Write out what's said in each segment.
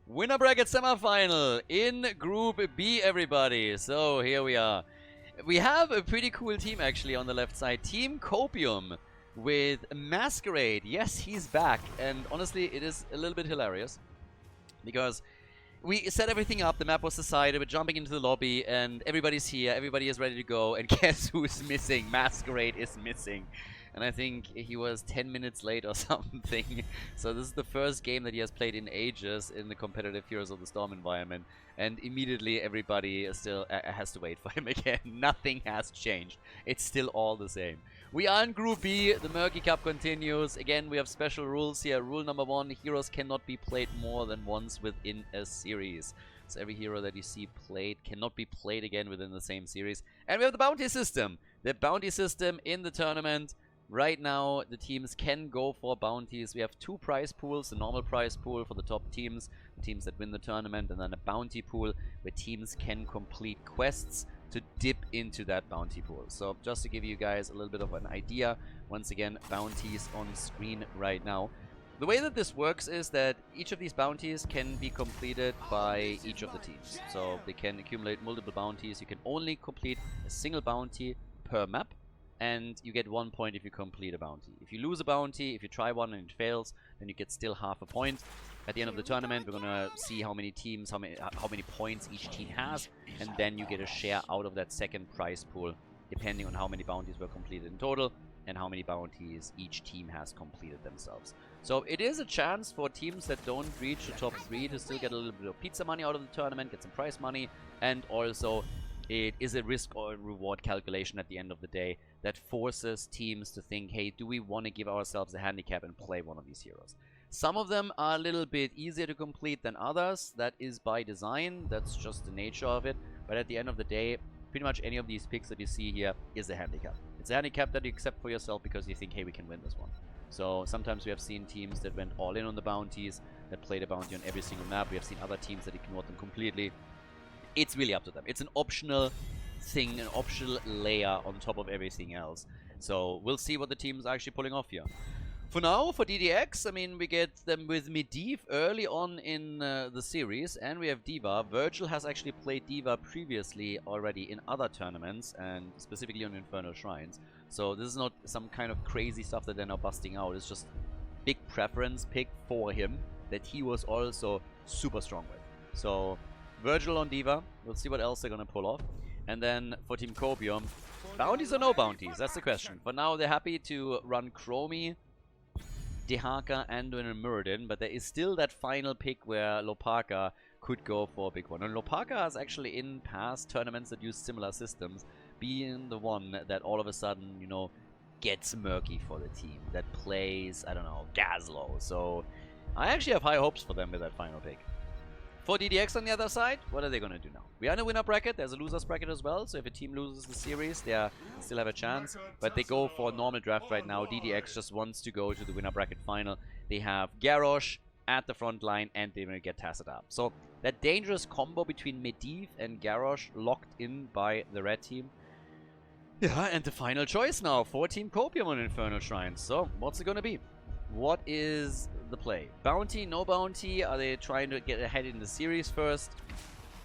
Winner bracket semifinal in Group B, everybody. So here we are. We have a pretty cool team actually on the left side. Team Copium with Masquerade. Yes, he's back. And honestly, it is a little bit hilarious. Because we set everything up, the map was decided, we're jumping into the lobby, and everybody's here, everybody is ready to go, and guess who's missing? Masquerade is missing. And I think he was 10 minutes late or something. So this is the first game that he has played in ages in the competitive Heroes of the Storm environment. And immediately everybody still has to wait for him again. Nothing has changed. It's still all the same. We are in Group B. The Murky Cup continues. Again, we have special rules here. Rule number 1, heroes cannot be played more than once within a series. So every hero that you see played cannot be played again within the same series. And we have the bounty system. The bounty system in the tournament. Right now, the teams can go for bounties. We have 2 prize pools, the normal prize pool for the top teams, the teams that win the tournament, and then a bounty pool where teams can complete quests to dip into that bounty pool. So just to give you guys a little bit of an idea, once again, bounties on screen right now. The way that this works is that each of these bounties can be completed by each of the teams. So they can accumulate multiple bounties. You can only complete a single bounty per map. And you get 1 point if you complete a bounty. If you lose a bounty, if you try one and it fails, then you get still half a point. At the end of the tournament, we're gonna see how many teams, how many points each team has, and then you get a share out of that second prize pool, depending on how many bounties were completed in total and how many bounties each team has completed themselves. So it is a chance for teams that don't reach the top 3 to still get a little bit of pizza money out of the tournament, get some prize money, and also it is a risk or reward calculation at the end of the day that forces teams to think, hey, do we want to give ourselves a handicap and play one of these heroes? Some of them are a little bit easier to complete than others. That is by design. That's just the nature of it. But at the end of the day, pretty much any of these picks that you see here is a handicap. It's a handicap that you accept for yourself because you think, hey, we can win this one. So sometimes we have seen teams that went all in on the bounties, that played a bounty on every single map. We have seen other teams that ignored them completely. It's really up to them. It's an optional thing, an optional layer on top of everything else. So we'll see what the team's actually pulling off here. For now, for DDX, I mean, we get them with Medivh early on in the series, and we have D.Va. Virgil has actually played D.Va previously already in other tournaments, and specifically on Infernal Shrines. So this is not some kind of crazy stuff that they're now busting out. It's just big preference pick for him that he was also super strong with. So Virgil on D.Va. We'll see what else they're gonna pull off. And then for Team Copium, bounties or no bounties? That's the question. For now, they're happy to run Chromie, Dehaka, Anduin, and Muradin, but there is still that final pick where Lopaka could go for a big one. And Lopaka has actually, in past tournaments that use similar systems, being the one that all of a sudden, you know, gets Murky for the team, that plays, I don't know, Gazlo. So I actually have high hopes for them with that final pick. For DDX on the other side, what are they going to do now? We are in a winner bracket. There's a losers bracket as well. So if a team loses the series, they still have a chance. But they go for a normal draft right now. DDX just wants to go to the winner bracket final. They have Garrosh at the front line, and they will get Tacit up. So that dangerous combo between Medivh and Garrosh locked in by the red team. Yeah, and the final choice now for Team Copium on Infernal Shrines. So what's it going to be? What is the play? Bounty, no bounty? Are they trying to get ahead in the series first?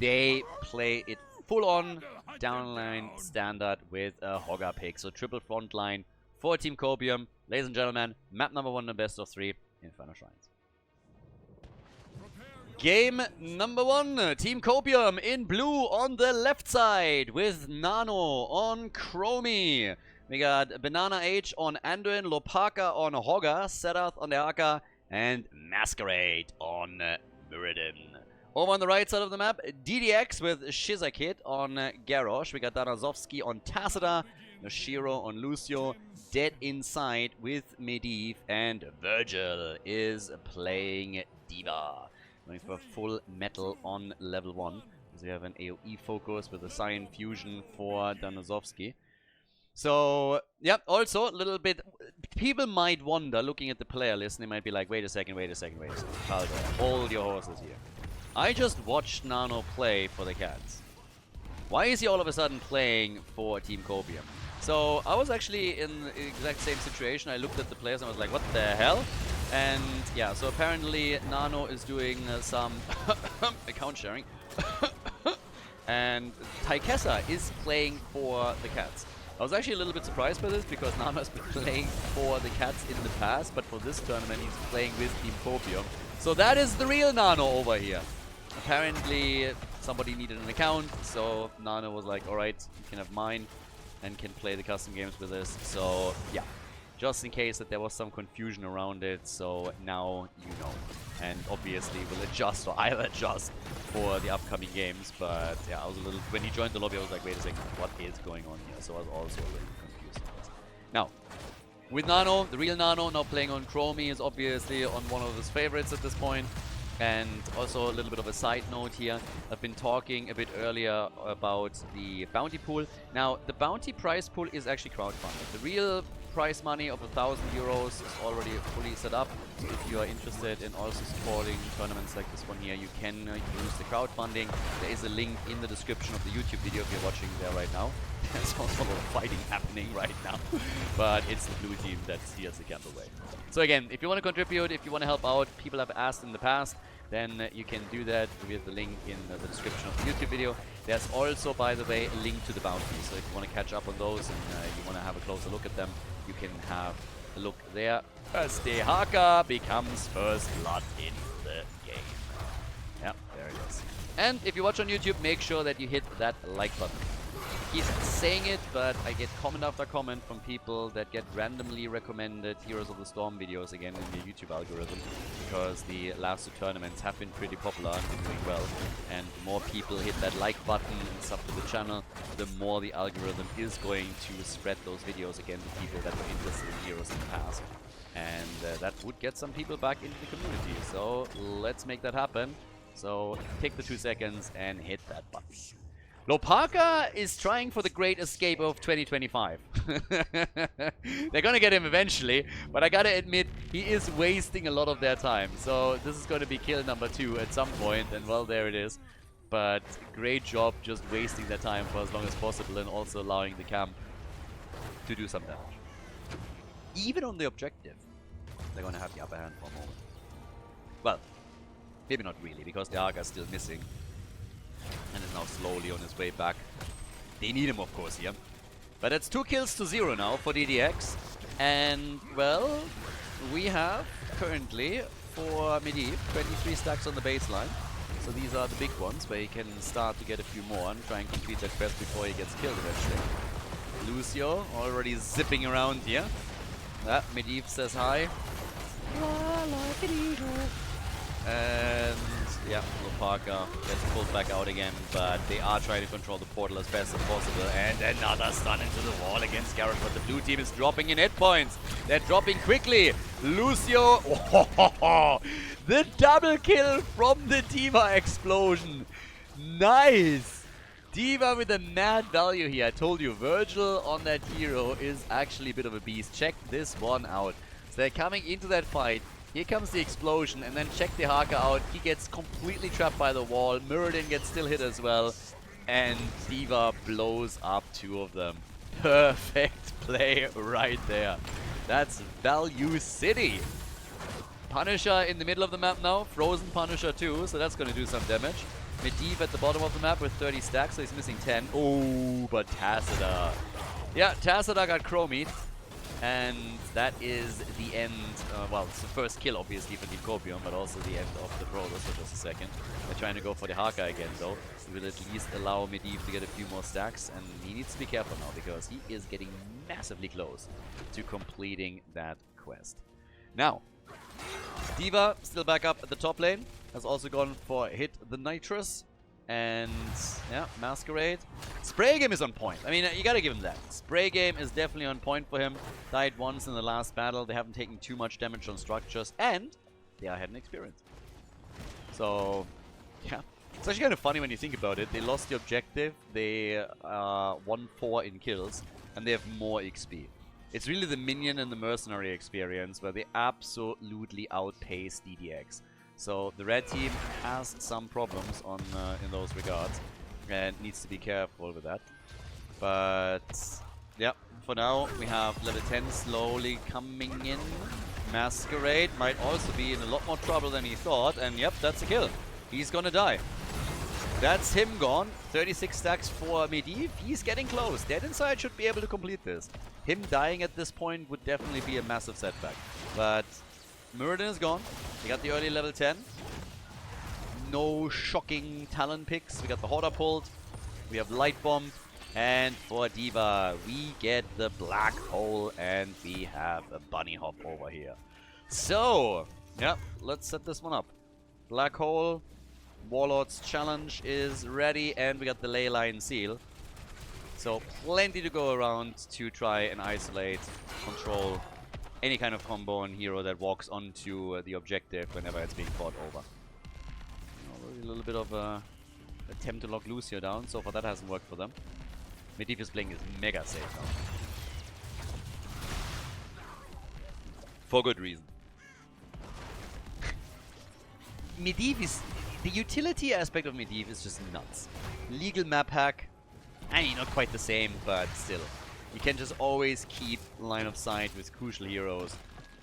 They play it full on, downline standard with a Hogger pick. So triple front line for Team Copium. Ladies and gentlemen, map number 1 in the best of 3, Infernal Shrines. Game number 1, Team Copium in blue on the left side with Nano on Chromie. We got Banana H on Anduin, Lopaka on Hogger, Serath on Dehaka, and Masquerade on Muradin. Over on the right side of the map, DDX with Shizakit on Garrosh. We got Danazovsky on Tacita, Noshiro on Lucio, Dead Inside with Medivh, and Virgil is playing D.Va. Going for full metal on level 1. So we have an AoE focus with a Cyan Fusion for Danazovsky. So, yeah, also a little bit, people might wonder, looking at the player list, and they might be like, wait a second, Khaldor, hold your horses here. I just watched Nano play for the Cats. Why is he all of a sudden playing for Team Copium? So, I was actually in the exact same situation. I looked at the players and I was like, what the hell? And yeah, so apparently Nano is doing some account sharing. And Taikessa is playing for the Cats. I was actually a little bit surprised by this because Nano has been playing for the Cats in the past, but for this tournament he's playing with Team Copium. So that is the real Nano over here. Apparently somebody needed an account, so Nano was like, alright, you can have mine and can play the custom games with this. So yeah, just in case that there was some confusion around it, so now you know. And obviously we'll adjust, or I'll adjust for the upcoming games. But yeah, I was a little, when he joined the lobby I was like, wait a second, what is going on here? So I was also a little confused. Now, with Nano, the real Nano, now playing on Chromie, is obviously on one of his favorites at this point. And also a little bit of a side note here, I've been talking a bit earlier about the bounty pool. Now, the bounty prize pool is actually crowdfunded. The real prize money of 1,000 euros is already fully set up. So if you are interested in also supporting tournaments like this one here, you can use the crowdfunding. There is a link in the description of the YouTube video if you're watching there right now. There's also a lot of fighting happening right now, but it's the blue team that steers the camp away. So again, if you want to contribute, if you want to help out, people have asked in the past, then you can do that with the link in the description of the YouTube video. There's also, by the way, a link to the bounties. So if you want to catch up on those and you want to have a closer look at them, you can have a look there. As the Haka becomes first blood in the game. Yeah, there it is. And if you watch on YouTube, make sure that you hit that like button. He's saying it, but I get comment after comment from people that get randomly recommended Heroes of the Storm videos again in the YouTube algorithm, because the last two tournaments have been pretty popular and been doing well. And the more people hit that like button and sub to the channel, the more the algorithm is going to spread those videos again to people that were interested in Heroes in the past. And that would get some people back into the community. So let's make that happen. So take the 2 seconds and hit that button. Lopaka is trying for the great escape of 2025. They're gonna get him eventually, but I gotta admit, he is wasting a lot of their time. So this is gonna be kill number 2 at some point, and well, there it is. But great job just wasting their time for as long as possible and also allowing the camp to do some damage. Even on the objective, they're gonna have the upper hand for a moment. Well, maybe not really, because the Arga is still missing. And is now slowly on his way back. They need him, of course, here. But it's 2 kills to 0 now for DDX. And, well, we have currently, for Medivh, 23 stacks on the baseline. So these are the big ones, where he can start to get a few more and try and complete that quest before he gets killed eventually. Lucio already zipping around here. Medivh says hi. Like an eagle. And yeah, Lopaka gets pulled back out again, but they are trying to control the portal as best as possible. And another stun into the wall against Garrett, but the blue team is dropping in hit points. They're dropping quickly. Lucio, the double kill from the D.Va explosion. Nice. D.Va with a mad value here. I told you, Virgil on that hero is actually a bit of a beast. Check this one out. So they're coming into that fight. Here comes the explosion, and then check the Haka out. He gets completely trapped by the wall. Muradin gets still hit as well. And D.Va blows up 2 of them. Perfect play right there. That's Value City. Punisher in the middle of the map now. Frozen Punisher too, so that's going to do some damage. Medivh at the bottom of the map with 30 stacks, so he's missing 10. Oh, but Tacita. Yeah, Tacita got chromied. And that is the end, well, it's the first kill obviously for Team Copium, but also the end of the brawler for just a second. They're trying to go for the Haka again though. It will at least allow Medivh to get a few more stacks, and he needs to be careful now because he is getting massively close to completing that quest. Now, D.Va still back up at the top lane, has also gone for Hit the Nitrous. And yeah, Masquerade. Spray game is on point. I mean, you gotta give him that. Spray game is definitely on point for him. Died once in the last battle. They haven't taken too much damage on structures, and they are heading experience. So yeah, it's actually kind of funny when you think about it. They lost the objective. They won 4 in kills, and they have more XP. It's really the minion and the mercenary experience where they absolutely outpace DDX. So the red team has some problems on in those regards and needs to be careful with that. But yeah, for now we have level 10 slowly coming in. Masquerade might also be in a lot more trouble than he thought, and yep, that's a kill. He's gonna die. That's him gone. 36 stacks for Medivh. He's getting close. Dead Inside should be able to complete this. Him dying at this point would definitely be a massive setback. But Muradin is gone. We got the early level 10. No shocking talent picks. We got the Khaldor pulled. We have Light Bomb. And for D.Va, we get the Black Hole and we have a Bunny Hop over here. So, yeah, let's set this one up. Black Hole. Warlord's Challenge is ready, and we got the Ley Line Seal. So plenty to go around to try and isolate, control any kind of combo and hero that walks onto the objective whenever it's being fought over. A little bit of a attempt to lock Lucio down. So far that hasn't worked for them. Medivh is playing his mega safe now. For good reason. Medivh is... The utility aspect of Medivh is just nuts. Legal map hack. I mean, not quite the same, but still. You can just always keep line of sight with crucial heroes.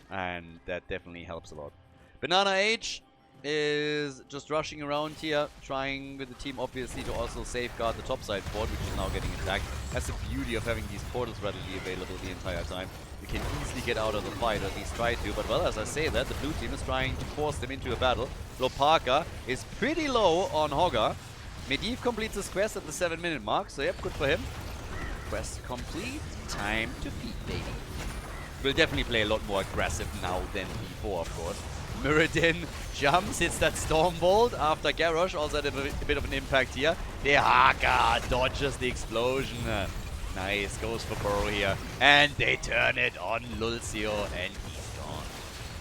And that definitely helps a lot. Banana H is just rushing around here, trying with the team obviously to also safeguard the topside port, which is now getting attacked. That's the beauty of having these portals readily available the entire time. You can easily get out of the fight, or at least try to, but well, as I say that, the blue team is trying to force them into a battle. Lopaka is pretty low on Hogger. Medivh completes his quest at the 7-minute mark, so yep, good for him. Quest complete. Time to feed, baby. We'll definitely play a lot more aggressive now than before, of course. Muradin jumps, hits that Stormbolt after Garrosh also had a bit of an impact here. Dehaka dodges the explosion. Nice, goes for Burrow here. And they turn it on Lucio and he's gone.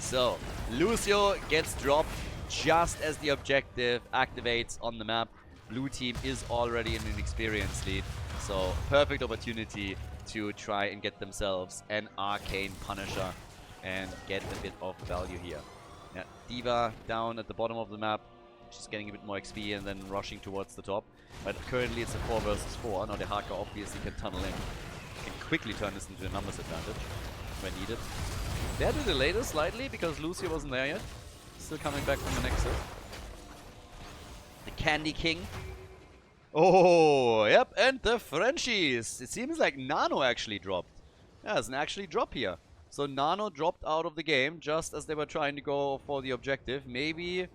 So, Lucio gets dropped just as the objective activates on the map. Blue team is already in an experience lead. So, perfect opportunity to try and get themselves an Arcane Punisher and get a bit of value here. Yeah, D.Va down at the bottom of the map, just getting a bit more XP and then rushing towards the top. But currently it's a 4 versus 4. Now the Haka obviously can tunnel in. Can quickly turn this into a numbers advantage when needed. They had to delay this slightly because Lucio wasn't there yet. Still coming back from the Nexus. The Candy King. Oh, yep, and the Frenchies. It seems like Nano actually dropped. Yeah, there's an actually drop here. So Nano dropped out of the game just as they were trying to go for the objective. Maybe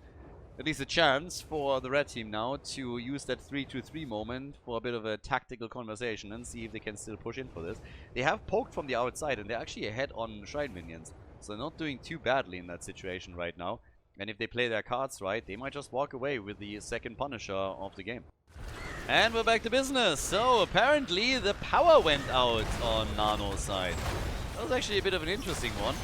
at least a chance for the red team now to use that 3-2-3 moment for a bit of a tactical conversation and see if they can still push in for this. They have poked from the outside and they're actually ahead on Shrine Minions. So they're not doing too badly in that situation right now. And if they play their cards right, they might just walk away with the second Punisher of the game. And we're back to business. So apparently the power went out on Nano's side. That was actually a bit of an interesting one.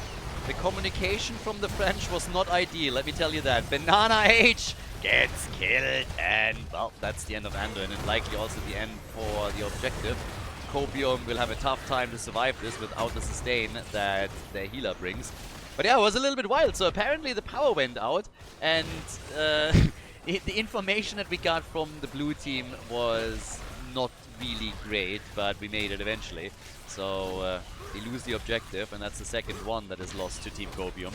The communication from the French was not ideal, let me tell you that. Banana H gets killed, and well, that's the end of Anduin, and likely also the end for the objective. Copium will have a tough time to survive this without the sustain that their healer brings. But yeah, it was a little bit wild. So apparently the power went out, and the information that we got from the blue team was not really great, but we made it eventually. So they lose the objective, and that's the second one that is lost to Team Copium.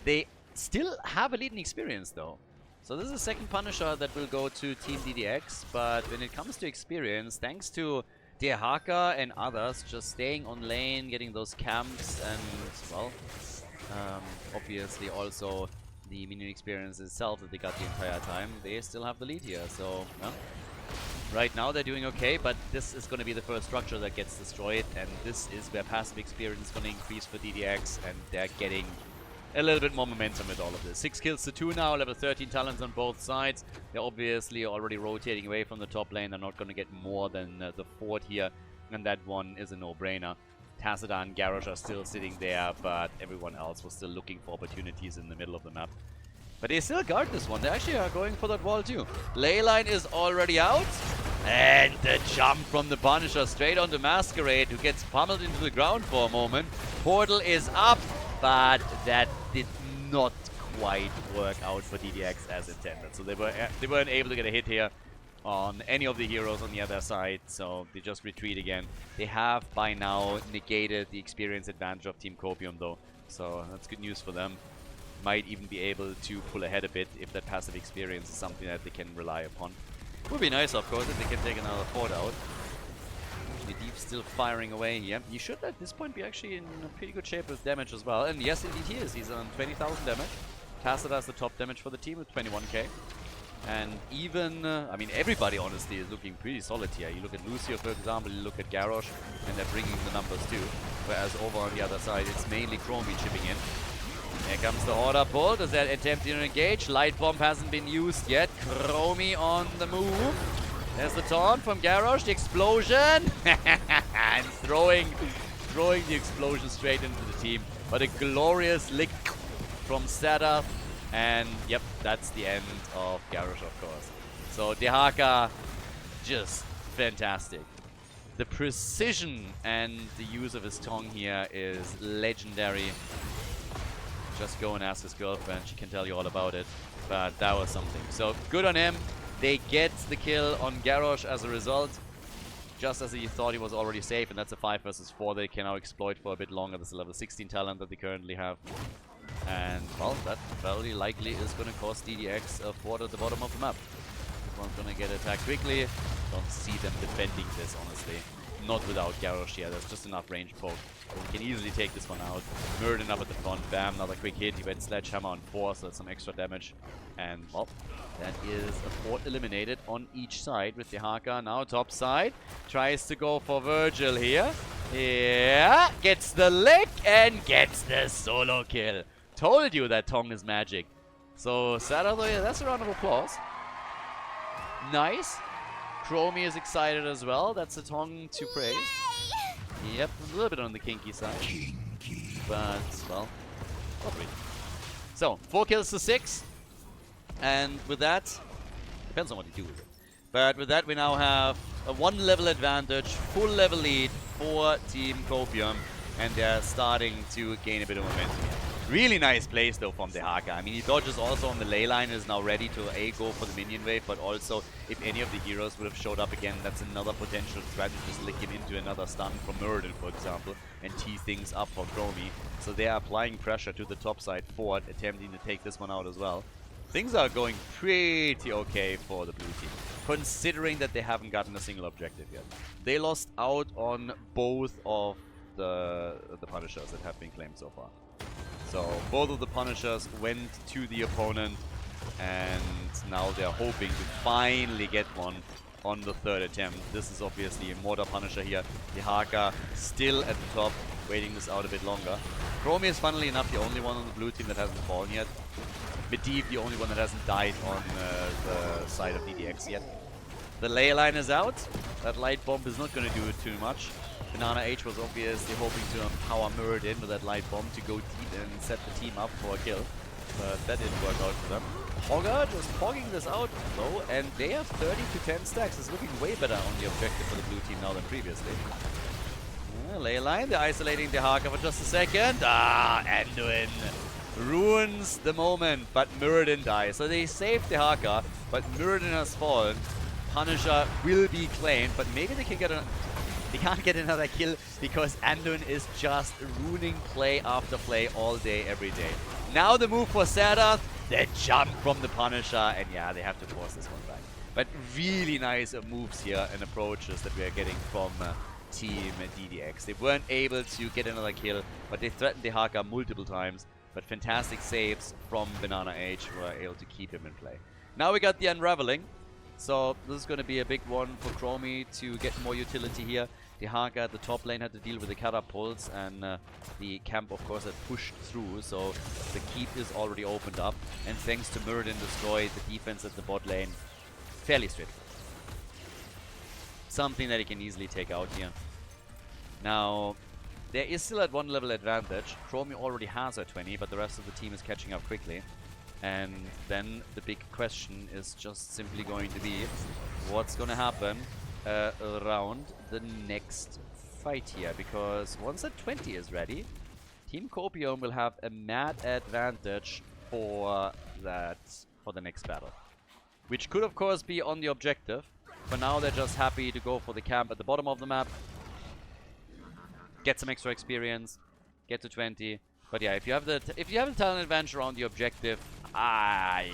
They still have a leading experience though. So this is the second Punisher that will go to Team DDX, but when it comes to experience, thanks to Dehaka and others just staying on lane, getting those camps, and well, obviously also the minion experience itself that they got the entire time, they still have the lead here. So well, right now they're doing okay, but this is going to be the first structure that gets destroyed, and this is where passive experience is going to increase for DDX, and they're getting a little bit more momentum with all of this. 6 kills to 2 now, level 13 talents on both sides. They're obviously already rotating away from the top lane. They're not going to get more than the fort here, and that one is a no-brainer. Tacita and Garrosh are still sitting there, but everyone else was still looking for opportunities in the middle of the map. But they still guard this one. They actually are going for that wall too. Leyline is already out. And the jump from the Punisher straight onto Masquerade, who gets pummeled into the ground for a moment. Portal is up, but that did not quite work out for DDX as intended. So they weren't able to get a hit here on any of the heroes on the other side, so they just retreat again. They have by now negated the experience advantage of Team Copium though. So that's good news for them. Might even be able to pull ahead a bit if that passive experience is something that they can rely upon. Would be nice, of course, if they can take another fort out. Medivh still firing away here. He should at this point be actually in a pretty good shape with damage as well. And yes, indeed he is. He's on 20,000 damage. Tacit has the top damage for the team with 21k. And even, I mean, everybody honestly is looking pretty solid here. You look at Lucio, for example, you look at Garrosh, and they're bringing the numbers too. Whereas over on the other side, it's mainly Chromie chipping in. Here comes the Order Pull. Does that attempt to engage? Light Bomb hasn't been used yet. Chromie on the move. There's the taunt from Garrosh, the explosion! And throwing the explosion straight into the team. But a glorious lick from Sadath. And yep, that's the end of Garrosh, of course. So Dehaka, just fantastic. The precision and the use of his tongue here is legendary. Just go and ask his girlfriend, she can tell you all about it. But that was something. So good on him. They get the kill on Garrosh as a result. Just as he thought he was already safe, and that's a 5 versus 4 they can now exploit for a bit longer. This is a level 16 talent that they currently have. And, well, that very likely is going to cost DDX a fort at the bottom of the map. One's going to get attacked quickly. Don't see them defending this, honestly. Not without Garrosh here. There's just enough range poke. We can easily take this one out. Murden up at the front. Bam, another quick hit. He went Sledgehammer on 4, so that's some extra damage. And, well, that is a fort eliminated on each side with the Dehaka. Now top side. Tries to go for Virgil here. Yeah, gets the lick and gets the solo kill. Told you that tongue is magic. So, Saturday, that's a round of applause. Nice. Chromie is excited as well. That's a tongue to praise. Yep, a little bit on the kinky side. But, well, not really. So, 4 kills to 6. And with that, depends on what you do with it. But with that, we now have a 1 level advantage, full level lead for Team Copium. And they're starting to gain a bit of momentum here. Really nice plays though from Dehaka. I mean, he dodges also on the ley line, is now ready to go for the minion wave, but also if any of the heroes would have showed up again, that's another potential threat to just lick him into another stun from Muradin, for example, and tee things up for Chromie. So they are applying pressure to the top side fort, attempting to take this one out as well. Things are going pretty okay for the blue team, considering that they haven't gotten a single objective yet. They lost out on both of the Punishers that have been claimed so far. So both of the Punishers went to the opponent, and now they're hoping to finally get one on the 3rd attempt. This is obviously a Mortar Punisher here. Dehaka still at the top, waiting this out a bit longer. Chromie is funnily enough the only one on the blue team that hasn't fallen yet. Medivh the only one that hasn't died on the side of DDX yet. The ley line is out. That light bomb is not going to do it too much. Banana H was obviously hoping to empower Muradin with that light bomb to go deep and set the team up for a kill. But that didn't work out for them. Hogger just fogging this out though, and they have 30 to 10 stacks. It's looking way better on the objective for the blue team now than previously. Ley line, they're isolating Dehaka for just a second. Anduin ruins the moment, but Muradin dies. So they saved Dehaka, but Muradin has fallen. Punisher will be claimed, but maybe they can get a... They can't get another kill because Anduin is just ruining play after play all day, every day. Now the move for Sadath, the jump from the Punisher, and yeah, they have to force this one back. But really nice moves here and approaches that we are getting from Team DDX. They weren't able to get another kill, but they threatened Dehaka multiple times. But fantastic saves from Banana H who are able to keep him in play. Now we got the Unraveling. So this is going to be a big one for Chromie to get more utility here. Dehaka at the top lane had to deal with the catapults, and the camp of course had pushed through, so the keep is already opened up, and thanks to Muradin destroyed the defense at the bot lane. Fairly straightforward. Something that he can easily take out here. Now, there is still at 1 level advantage. Chromie already has a 20, but the rest of the team is catching up quickly. And then the big question is just simply going to be what's going to happen around the next fight here, because once that 20 is ready, Team Copium will have a mad advantage for the next battle, which could of course be on the objective. For now they're just happy to go for the camp at the bottom of the map, get some extra experience, get to 20, But yeah, if you have the talent advantage around the objective, I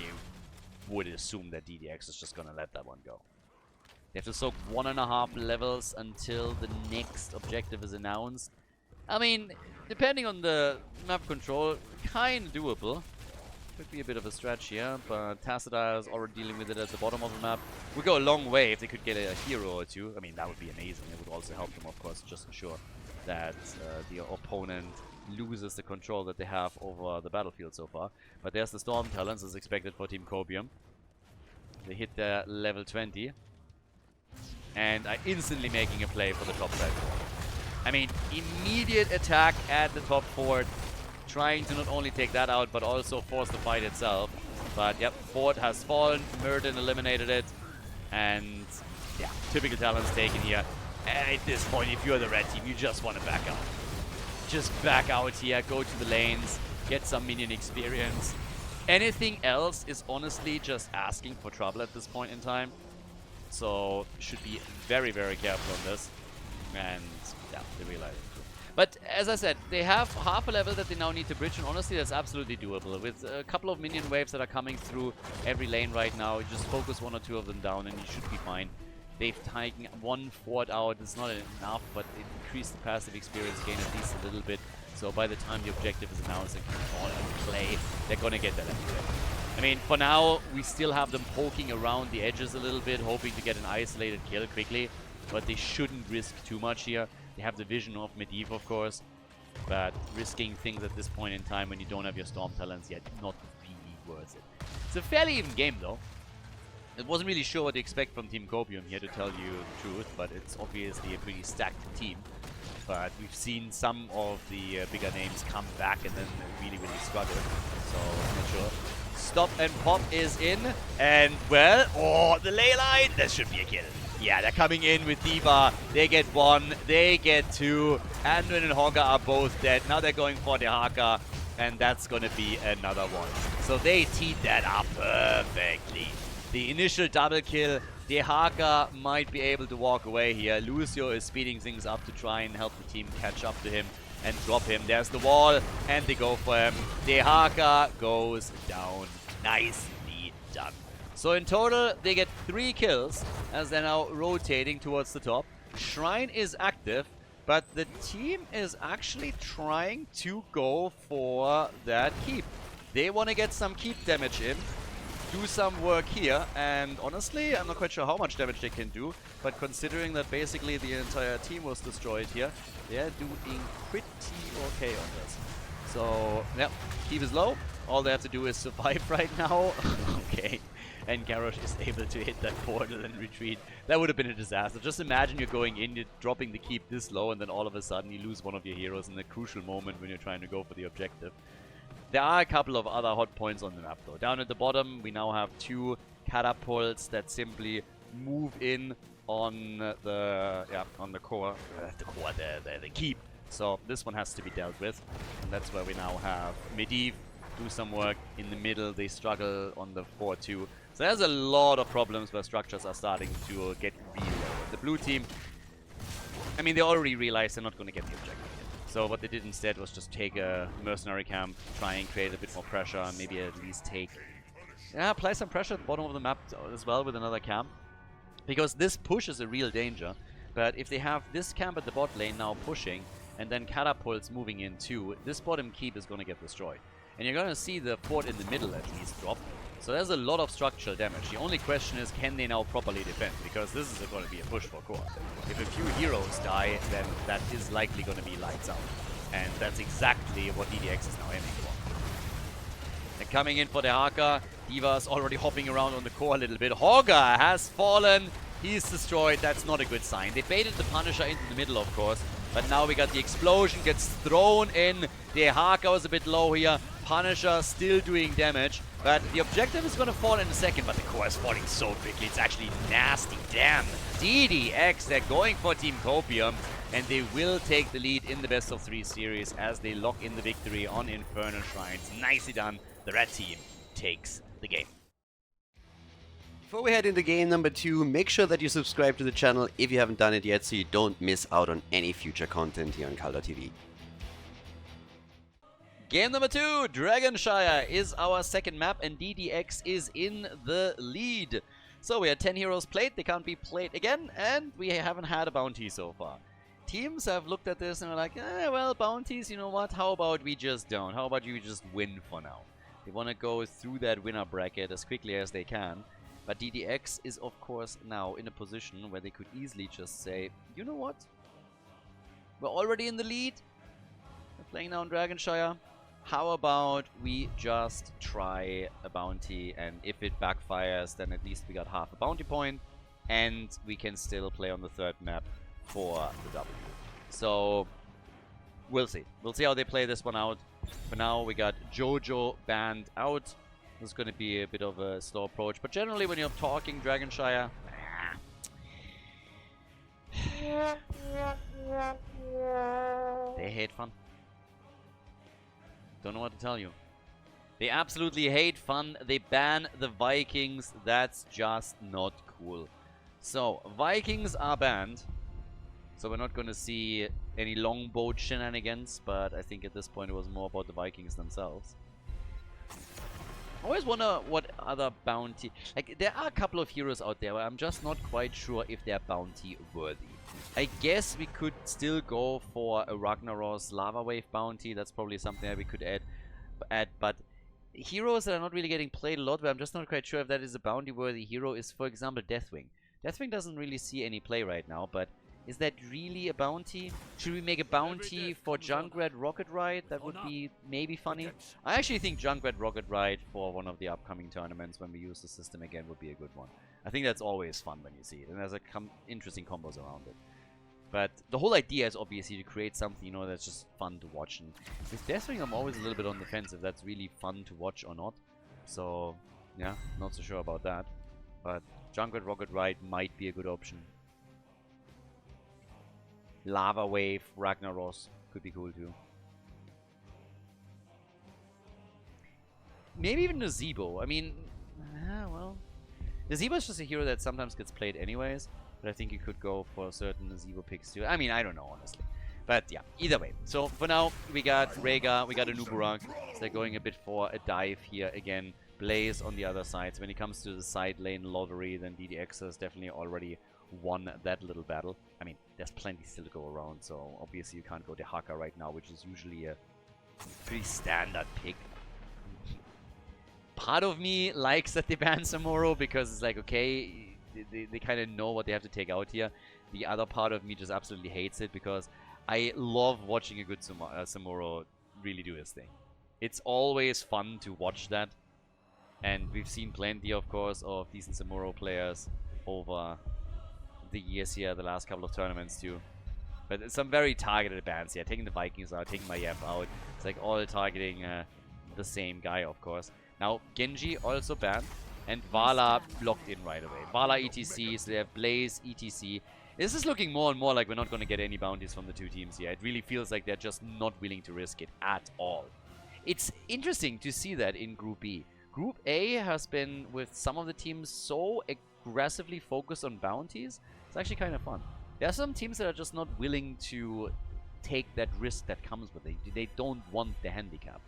would assume that DDX is just gonna let that one go. They have to soak 1.5 levels until the next objective is announced. I mean, depending on the map control, kind of doable. Could be a bit of a stretch here, but Tassadar is already dealing with it at the bottom of the map. Would go a long way if they could get a hero or two. I mean, that would be amazing. It would also help them, of course, just ensure that the opponent loses the control that they have over the battlefield so far. But there's the Storm Talents as expected for Team Copium. They hit their level 20 and are instantly making a play for the top side. I mean, immediate attack at the top fort, trying to not only take that out, but also force the fight itself. But yep, fort has fallen, Murden eliminated it, and yeah, typical talents taken here. At this point, if you're the red team, you just want to back out. Just back out here, go to the lanes, get some minion experience. Anything else is honestly just asking for trouble at this point in time. So, should be very, very careful on this. And yeah, they realize it. But as I said, they have half a level that they now need to bridge, and honestly, that's absolutely doable. With a couple of minion waves that are coming through every lane right now, you just focus 1 or 2 of them down and you should be fine. They've taken 1 fort out. It's not enough, but it increased the passive experience gain at least a little bit. So by the time the objective is announced and can all play, they're going to get that anyway. I mean, for now, we still have them poking around the edges a little bit, hoping to get an isolated kill quickly. But they shouldn't risk too much here. They have the vision of Medivh, of course. But risking things at this point in time when you don't have your Storm Talents yet, not really worth it. It's a fairly even game, though. I wasn't really sure what to expect from Team Copium here, to tell you the truth, but it's obviously a pretty stacked team. But we've seen some of the bigger names come back and then really, really struggle. So, I'm not sure. Stop and pop is in, and well, oh, the ley line, this should be a kill. Yeah, they're coming in with D.Va. They get 1, they get 2. Anduin and Honka are both dead. Now they're going for the Haka, and that's going to be another one. So they teed that up perfectly. The initial double kill, Dehaka might be able to walk away here. Lucio is speeding things up to try and help the team catch up to him and drop him. There's the wall, and they go for him. Dehaka goes down. Nicely done. So in total, they get 3 kills as they're now rotating towards the top. Shrine is active, but the team is actually trying to go for that keep. They want to get some keep damage in, do some work here, and honestly, I'm not quite sure how much damage they can do, but considering that basically the entire team was destroyed here, they're doing pretty okay on this. So, yeah, keep is low. All they have to do is survive right now. Okay. And Garrosh is able to hit that portal and retreat. That would have been a disaster. Just imagine you're going in, you're dropping the keep this low, and then all of a sudden you lose one of your heroes in a crucial moment when you're trying to go for the objective. There are a couple of other hot points on the map though. Down at the bottom, we now have 2 catapults that simply move in on the core, the keep. So this one has to be dealt with, and that's where we now have Medivh do some work in the middle. They struggle on the 4-2. So there's a lot of problems where structures are starting to get real low. The blue team, I mean, they already realized they're not going to get the objective yet. So what they did instead was just take a mercenary camp, try and create a bit more pressure, and maybe at least apply some pressure at the bottom of the map as well with another camp. Because this push is a real danger. But if they have this camp at the bot lane now pushing, and then catapults moving in too, this bottom keep is going to get destroyed. And you're going to see the fort in the middle at least drop. So there's a lot of structural damage. The only question is, can they now properly defend? Because this is going to be a push for core. If a few heroes die, then that is likely going to be lights out. And that's exactly what DDX is now aiming for. They're coming in for the Haka. D.Va's already hopping around on the core a little bit. Hogger has fallen. He's destroyed. That's not a good sign. They baited the Punisher into the middle, of course. But now we got the explosion, gets thrown in. The Haka was a bit low here. Punisher still doing damage. But the objective is going to fall in a second. But the core is falling so quickly. It's actually nasty. Damn. DDX, they're going for Team Copium. And they will take the lead in the best of 3 series as they lock in the victory on Infernal Shrines. Nicely done. The red team takes the game. Before we head into game number 2, make sure that you subscribe to the channel if you haven't done it yet so you don't miss out on any future content here on Khaldor TV. Game number 2, Dragonshire is our second map, and DDX is in the lead. So we had 10 heroes played, they can't be played again, and we haven't had a bounty so far. Teams have looked at this and are like, well, bounties, you know what, how about we just don't? How about you just win for now? They want to go through that winner bracket as quickly as they can. But DDX is, of course, now in a position where they could easily just say, you know what? We're already in the lead. We're playing now in Dragonshire. How about we just try a bounty, and if it backfires, then at least we got half a bounty point, and we can still play on the third map for the W. So, we'll see. We'll see how they play this one out. For now, we got Jojo banned out. This is going to be a bit of a slow approach, but generally when you're talking Dragonshire, they hate fun. Don't know what to tell you. They absolutely hate fun. They ban the Vikings. That's just not cool. So, Vikings are banned. So we're not going to see any longbow shenanigans, but I think at this point it was more about the Vikings themselves. I always wonder what other bounty... Like, there are a couple of heroes out there, but I'm just not quite sure if they're bounty worthy. I guess we could still go for a Ragnaros Lava Wave bounty. That's probably something that we could add. But heroes that are not really getting played a lot, but I'm just not quite sure if that is a bounty worthy hero, is, for example, Deathwing. Deathwing doesn't really see any play right now, but is that really a bounty? Should we make a bounty for Junkrat Rocket Ride? That would be maybe funny. I actually think Junkrat Rocket Ride for one of the upcoming tournaments when we use the system again would be a good one. I think that's always fun when you see it, and there's interesting combos around it. But the whole idea is obviously to create something, you know, that's just fun to watch. And with Deathwing, I'm always a little bit on the fence if that's really fun to watch or not. So, yeah, not so sure about that. But Junkrat Rocket Ride might be a good option. Lava Wave, Ragnaros could be cool too. Maybe even Nazebo. I mean, well, Nazebo is just a hero that sometimes gets played anyways, but I think you could go for certain Nazebo picks too. I mean, I don't know, honestly. But yeah, either way. So for now, we got Rhaegar, we got a Nuburak. So they're going a bit for a dive here again. Blaze on the other side. So when it comes to the side lane lottery, then DDX has definitely already won that little battle. I mean, there's plenty still to go around, so obviously you can't go to Haka right now, which is usually a pretty standard pick. Part of me likes that they ban Samuro because it's like, okay, they kind of know what they have to take out here. The other part of me just absolutely hates it because I love watching a good Samuro really do his thing. It's always fun to watch that, and we've seen plenty, of course, of decent Samuro players over the years here, the last couple of tournaments too. But some very targeted bans here, taking the Vikings out, taking Maiev out. It's like all targeting the same guy, of course. Now Genji also banned, and Vala blocked in right away. Vala ETC, so they have Blaze ETC. This is looking more and more like we're not going to get any bounties from the two teams here. It really feels like they're just not willing to risk it at all. It's interesting to see that in Group B. Group A has been, with some of the teams, so aggressively focused on bounties. It's actually kind of fun. There are some teams that are just not willing to take that risk that comes with it. They don't want the handicap.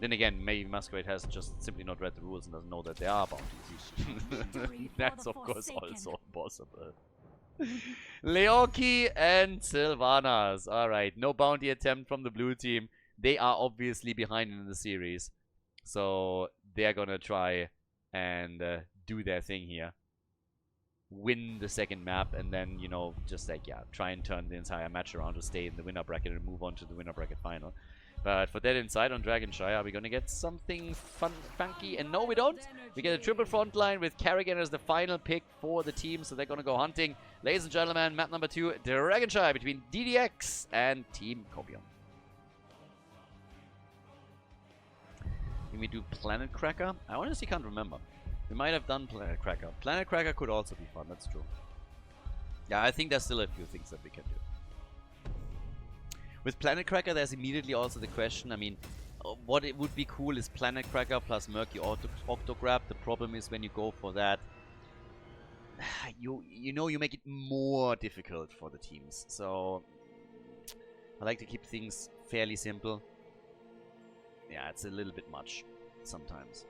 Then again, maybe Masquerade has just simply not read the rules and doesn't know that there are bounties. That's of course also possible. Leoki and Sylvanas. Alright, no bounty attempt from the blue team. They are obviously behind in the series. So they're gonna try and do their thing here. Win the second map and then, you know, just like, yeah, try and turn the entire match around to stay in the winner bracket and move on to the winner bracket final. But for Dead Inside on Dragonshire, are we gonna get something fun, funky? And no, we don't. We get a triple front line with Kerrigan as the final pick for the team, so they're gonna go hunting. Ladies and gentlemen, map number 2, Dragonshire between DDX and Team Copium. Can we do Planet Cracker? I honestly can't remember. We might have done Planet Cracker. Planet Cracker could also be fun, that's true. Yeah, I think there's still a few things that we can do. With Planet Cracker, there's immediately also the question, I mean, what it would be cool is Planet Cracker plus Murky Octograb. The problem is when you go for that, you know, you make it more difficult for the teams. So I like to keep things fairly simple. Yeah, it's a little bit much sometimes.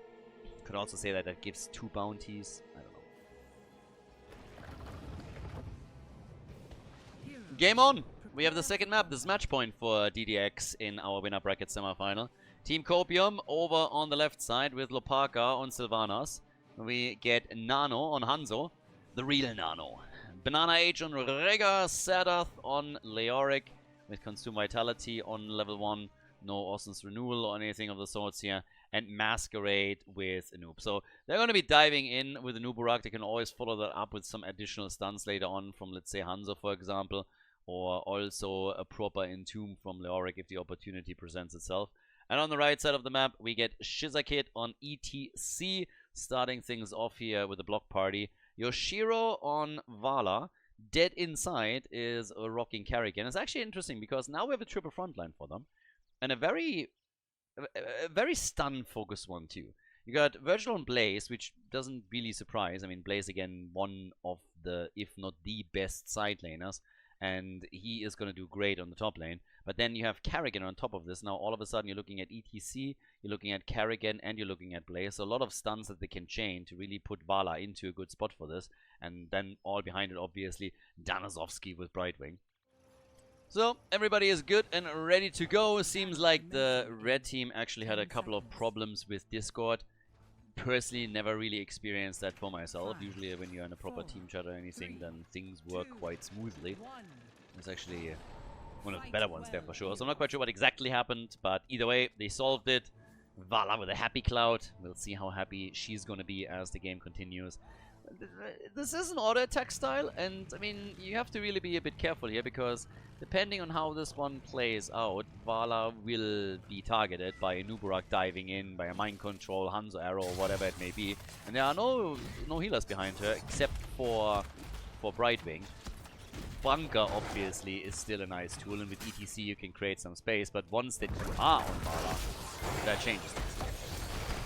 Could also say that that gives 2 bounties. I don't know. Game on! We have the second map. This is match point for DDX in our winner bracket semifinal. Team Copium over on the left side with Lopaka on Sylvanas. We get Nano on Hanzo, the real Nano. Banana Age on Rega, Sadath on Leoric with Consume Vitality on level 1. No Austin's Renewal or anything of the sorts here. And Masquerade with a noob. So they're going to be diving in with a Nuburak. They can always follow that up with some additional stuns later on from, let's say, Hanzo, for example. Or also a proper Entomb from Leoric if the opportunity presents itself. And on the right side of the map, we get Shizakit on ETC, starting things off here with a block party. Yoshiro on Vala. Dead Inside is a rocking Carrigan. It's actually interesting because now we have a triple frontline for them. And a very stun-focused one, too. You got Virgil on Blaze, which doesn't really surprise. I mean, Blaze, again, one of the, if not the best side laners. And he is going to do great on the top lane. But then you have Carrigan on top of this. Now, all of a sudden, you're looking at ETC, you're looking at Carrigan, and you're looking at Blaze. So a lot of stuns that they can chain to really put Vala into a good spot for this. And then all behind it, obviously, Danazovsky with Brightwing. So, everybody is good and ready to go. Seems like the red team actually had a couple of problems with Discord. Personally, never really experienced that for myself. Usually when you're in a proper team chat or anything, then things work quite smoothly. It's actually one of the better ones there for sure. So I'm not quite sure what exactly happened, but either way, they solved it. Vala with a happy cloud. We'll see how happy she's going to be as the game continues. This is an auto attack style, and I mean, you have to really be a bit careful here because depending on how this one plays out, Vala will be targeted by a Nuburak diving in, by a mind control, Hanzo arrow, or whatever it may be. And there are no healers behind her except for Brightwing. Bunker obviously is still a nice tool, and with ETC you can create some space, but once that you are on Vala, that changes things.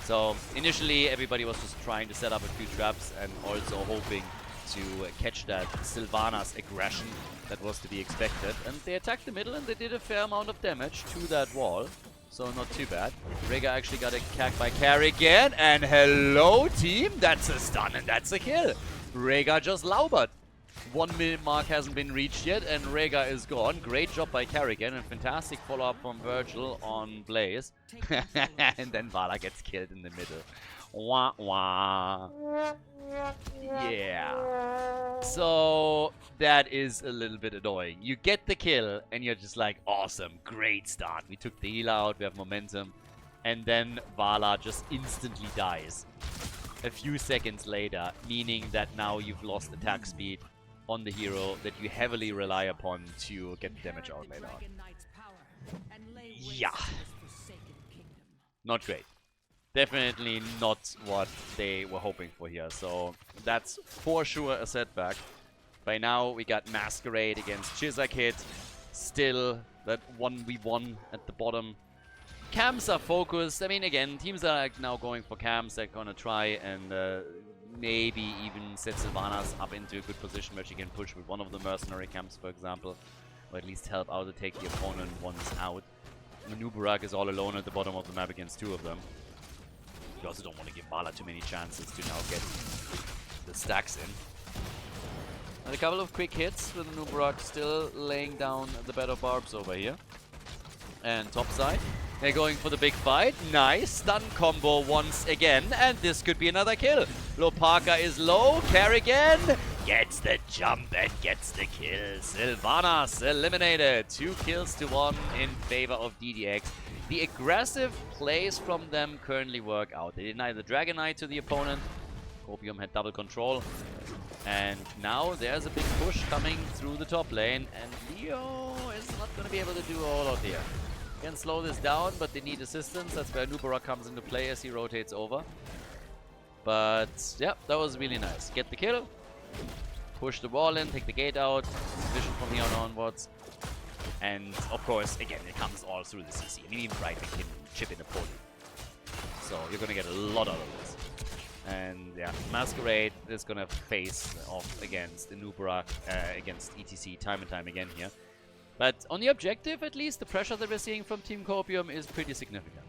So initially everybody was just trying to set up a few traps and also hoping to catch that Sylvanas aggression that was to be expected. And they attacked the middle and they did a fair amount of damage to that wall. So not too bad. Rega actually got attacked by Carrigan. And hello team, that's a stun and that's a kill. Rega just laubert. 1 minute mark hasn't been reached yet and Rega is gone. Great job by Carrigan and fantastic follow-up from Virgil on Blaze. And then Vala gets killed in the middle. Wah wah. Yeah. So that is a little bit annoying. You get the kill and you're just like, awesome, great start. We took the heal out, we have momentum. And then Vala just instantly dies a few seconds later, meaning that now you've lost attack speed on the hero that you heavily rely upon to get the damage out later on. Yeah. Not great. Definitely not what they were hoping for here. So that's for sure a setback. By now we got Masquerade against Chizakit. Still that 1v1 at the bottom. Camps are focused. I mean, again, teams are now going for camps. They're gonna try and maybe even set Sylvanas up into a good position where she can push with one of the mercenary camps, for example. Or at least help out to take the opponent once out. Nuburak is all alone at the bottom of the map against 2 of them. You also don't want to give Vala too many chances to now get the stacks in. And a couple of quick hits with Nuburak still laying down the bed of barbs over here. And topside, they're going for the big fight. Nice stun combo once again, and this could be another kill. Lopaka is low. Carrigan gets the jump and gets the kill. Sylvanas eliminated. 2 kills to 1 in favor of DDX. The aggressive plays from them currently work out. They deny the Dragon Knight to the opponent. Copium had double control. And now there's a big push coming through the top lane. And Leo is not going to be able to do a whole lot here. Can slow this down, but they need assistance. That's where Nuburak comes into play as he rotates over. But yeah, that was really nice. Get the kill. Push the wall in, take the gate out. Vision from here on onwards. And of course, again, it comes all through the CC. I mean, even Brightwing can chip in a poly. So you're going to get a lot out of this. And yeah, Masquerade is going to face off against the Nuburak, against ETC time and time again here. But on the objective, at least, the pressure that we're seeing from Team Copium is pretty significant.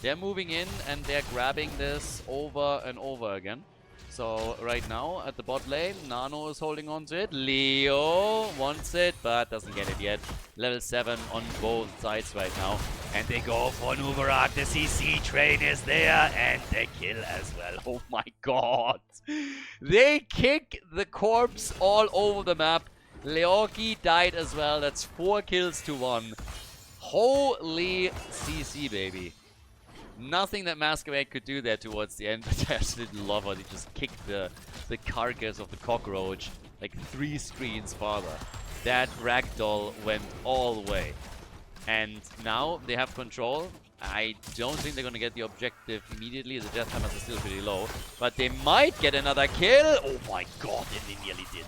They're moving in and they're grabbing this over and over again. So right now at the bot lane, Nano is holding on to it. Leo wants it, but doesn't get it yet. Level 7 on both sides right now. And they go for Nubarak. The CC train is there and the kill as well. Oh my god. They kick the corpse all over the map. Leoki died as well. That's 4 kills to 1. Holy CC, baby. Nothing that Masquerade could do there towards the end, but I absolutely love how they just kicked the carcass of the cockroach like 3 screens farther. That ragdoll went all the way. And now they have control. I don't think they're going to get the objective immediately. The death numbers are still pretty low. But they might get another kill. Oh my god, and they nearly did.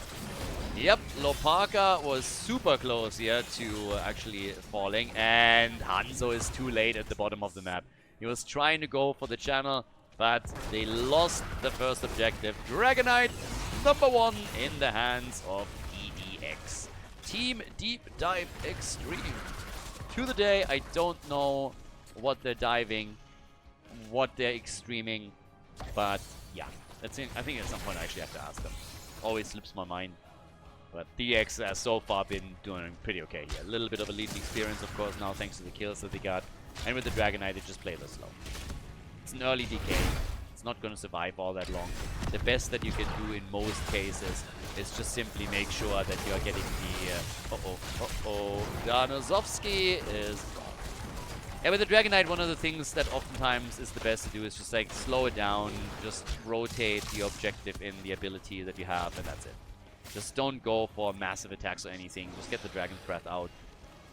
Yep, Lopaka was super close here to actually falling. And Hanzo is too late at the bottom of the map. He was trying to go for the channel, but they lost the first objective. Dragonite, #1 in the hands of DDX. Team Deep Dive Extreme. To the day, I don't know what they're diving, what they're extreming, but yeah, I think at some point I actually have to ask them. Always slips my mind. But DX has so far been doing pretty okay here. A little bit of a leading experience, of course, now thanks to the kills that they got. And with the Dragonite, they just play this slow. It's an early decay. It's not going to survive all that long. The best that you can do in most cases is just simply make sure that you are getting the... Januzovsky is gone. Yeah, with the Dragonite, one of the things that oftentimes is the best to do is just like slow it down, just rotate the objective in the ability that you have, and that's it. Just don't go for massive attacks or anything. Just get the Dragon's Breath out.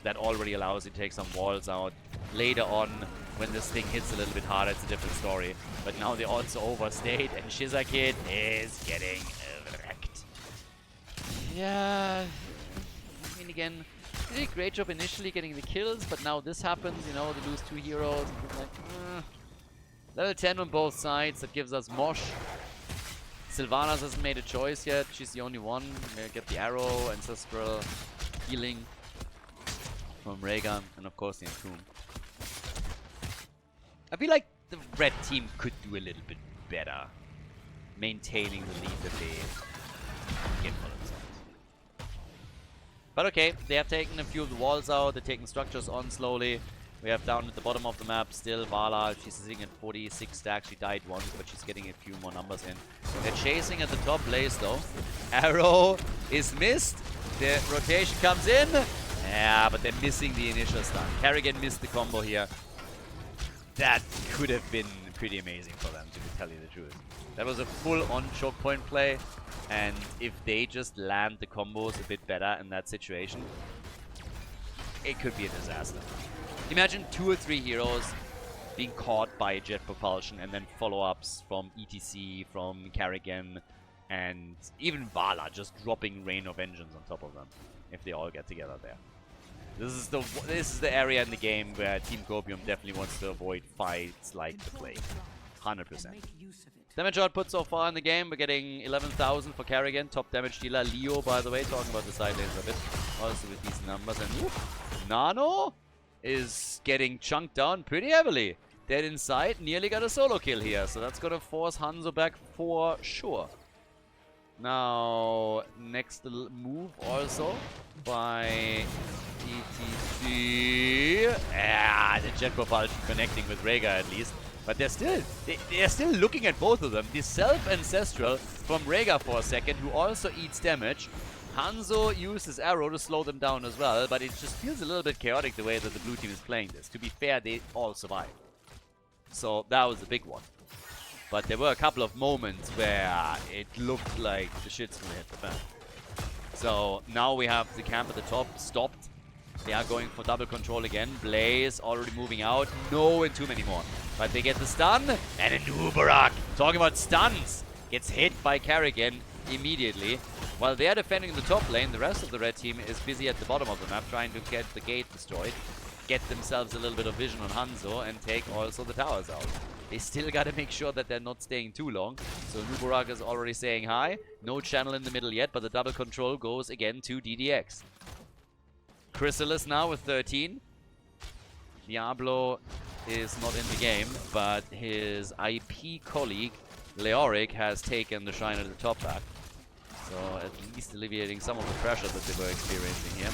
That already allows you to take some walls out. Later on, when this thing hits a little bit harder, it's a different story. But now they also overstayed, and Shizakid is getting wrecked. Yeah, I mean, again, they did a great job initially getting the kills, but now this happens, you know, they lose 2 heroes. And it's like, Level 10 on both sides, that gives us Mosh. Sylvanas hasn't made a choice yet, she's the only one. We'll get the arrow, ancestral, healing from Rhaegar, and of course the Entomb. I feel like the red team could do a little bit better maintaining the lead that they get for themselves. But okay, they have taken a few of the walls out, they're taking structures on slowly. We have down at the bottom of the map still Vala. She's sitting at 46 stacks. She died once, but she's getting a few more numbers in. They're chasing at the top blaze though. Arrow is missed. The rotation comes in. Yeah, but they're missing the initial stun. Kerrigan missed the combo here. That could have been pretty amazing for them, to tell you the truth. That was a full-on choke point play. And if they just land the combos a bit better in that situation, it could be a disaster. Imagine 2 or 3 heroes being caught by jet propulsion and then follow-ups from ETC, from Kerrigan, and even Vala just dropping Rain of Vengeance on top of them if they all get together there. This is the area in the game where Team Copium definitely wants to avoid fights like the plague. 100%. Damage output so far in the game, we're getting 11,000 for Kerrigan, top damage dealer. Leo, by the way, talking about the side lanes a bit, also with these numbers. And whoop, Nano is getting chunked down pretty heavily. Dead inside, nearly got a solo kill here, so that's gonna force Hanzo back for sure. Now, next move also by TTC. Yeah, the jet propulsion connecting with Rhaegar at least. But they're still looking at both of them. The self-ancestral from Rhaegar for a second, who also eats damage. Hanzo used his arrow to slow them down as well, but it just feels a little bit chaotic the way that the blue team is playing this. To be fair, they all survived. So that was a big one. But there were a couple of moments where it looked like the shit's gonna hit the fan. So now we have the camp at the top stopped. They are going for double control again. Blaze already moving out. No Entomb anymore. But they get the stun. And Nubarak, talking about stuns, gets hit by Kerrigan immediately. While they are defending the top lane, the rest of the red team is busy at the bottom of the map trying to get the gate destroyed. Get themselves a little bit of vision on Hanzo and take also the towers out. They still gotta make sure that they're not staying too long. So Nubarak is already saying hi. No channel in the middle yet, but the double control goes again to DDX. Chrysalis now with 13. Diablo is not in the game, but his IP colleague, Leoric, has taken the shine at the top back. So at least alleviating some of the pressure that they were experiencing here.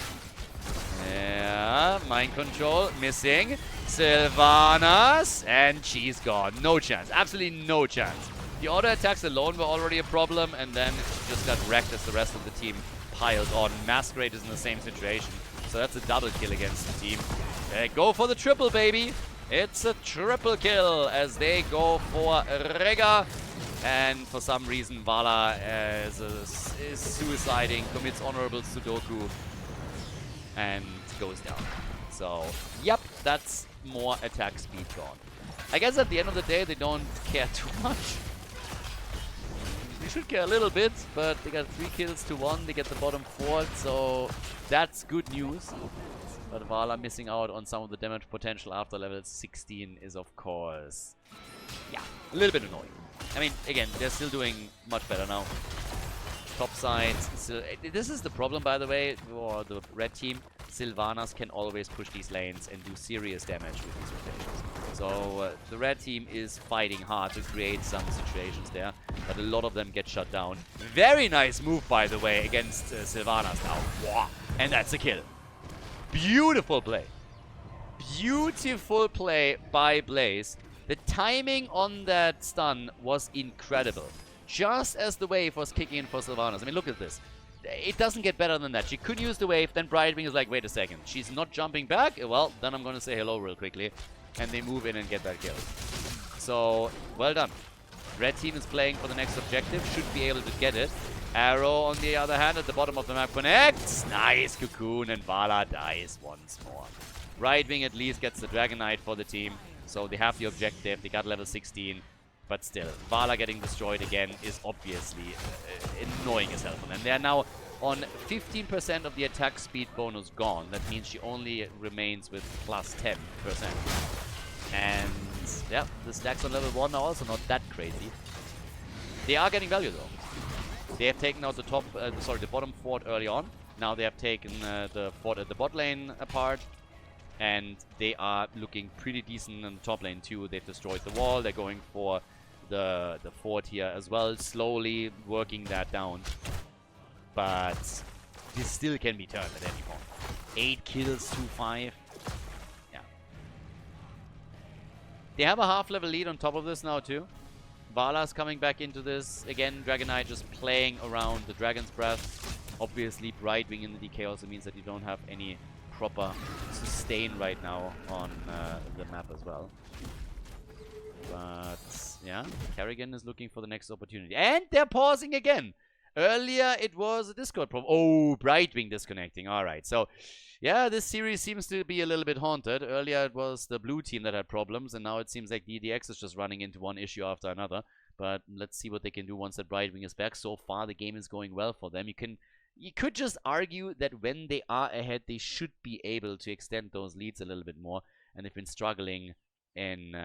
Yeah, mind control, missing. Sylvanas, and she's gone. No chance, absolutely no chance. The auto attacks alone were already a problem, and then she just got wrecked as the rest of the team piled on. Masquerade is in the same situation, so that's a double kill against the team. Go for the triple, baby. It's a triple kill as they go for Rega. And for some reason, Vala is suiciding, commits honorable Sudoku, and goes down. So, yep, that's more attack speed gone. I guess at the end of the day, they don't care too much. They should care a little bit, but they got 3 kills to 1. They get the bottom 4, so that's good news. But Vala missing out on some of the damage potential after level 16 is, of course, yeah, a little bit annoying. I mean, again, they're still doing much better now. Top side, this is the problem, by the way, for the red team. Sylvanas can always push these lanes and do serious damage with these rotations. So the red team is fighting hard to create some situations there, but a lot of them get shut down. Very nice move, by the way, against Sylvanas now. Wow. And that's a kill. Beautiful play. Beautiful play by Blaze. The timing on that stun was incredible. Just as the wave was kicking in for Sylvanas. I mean, look at this. It doesn't get better than that. She could use the wave, then Brightwing is like, wait a second. She's not jumping back? Well, then I'm going to say hello real quickly. And they move in and get that kill. So, well done. Red team is playing for the next objective. Should be able to get it. Arrow, on the other hand, at the bottom of the map connects. Nice cocoon, and Vala dies once more. Brightwing at least gets the Dragon Knight for the team. So they have the objective. They got level 16. But still, Vala getting destroyed again is obviously annoying as hell for them. They are now on 15% of the attack speed bonus gone. That means she only remains with plus 10%. And yeah, the stacks on level 1 are also not that crazy. They are getting value though. They have taken out the top, the bottom fort early on. Now they have taken the fort at the bot lane apart. And they are looking pretty decent in the top lane too. They've destroyed the wall. They're going for the fort here as well, slowly working that down. But this still can be turned at any point. 8 kills to 5. Yeah. They have a half-level lead on top of this now too. Vala's coming back into this. Again, Dragon Knight just playing around the Dragon's Breath. Obviously, Brightwing in the DK also means that you don't have any proper sustain right now on the map as well. But yeah, Kerrigan is looking for the next opportunity. And they're pausing again. Earlier it was a Discord problem. Oh, Brightwing disconnecting. Alright, so yeah, this series seems to be a little bit haunted. Earlier it was the blue team that had problems, and now it seems like DDX is just running into one issue after another. But let's see what they can do once that Brightwing is back. So far the game is going well for them. You could just argue that when they are ahead, they should be able to extend those leads a little bit more. And they've been struggling in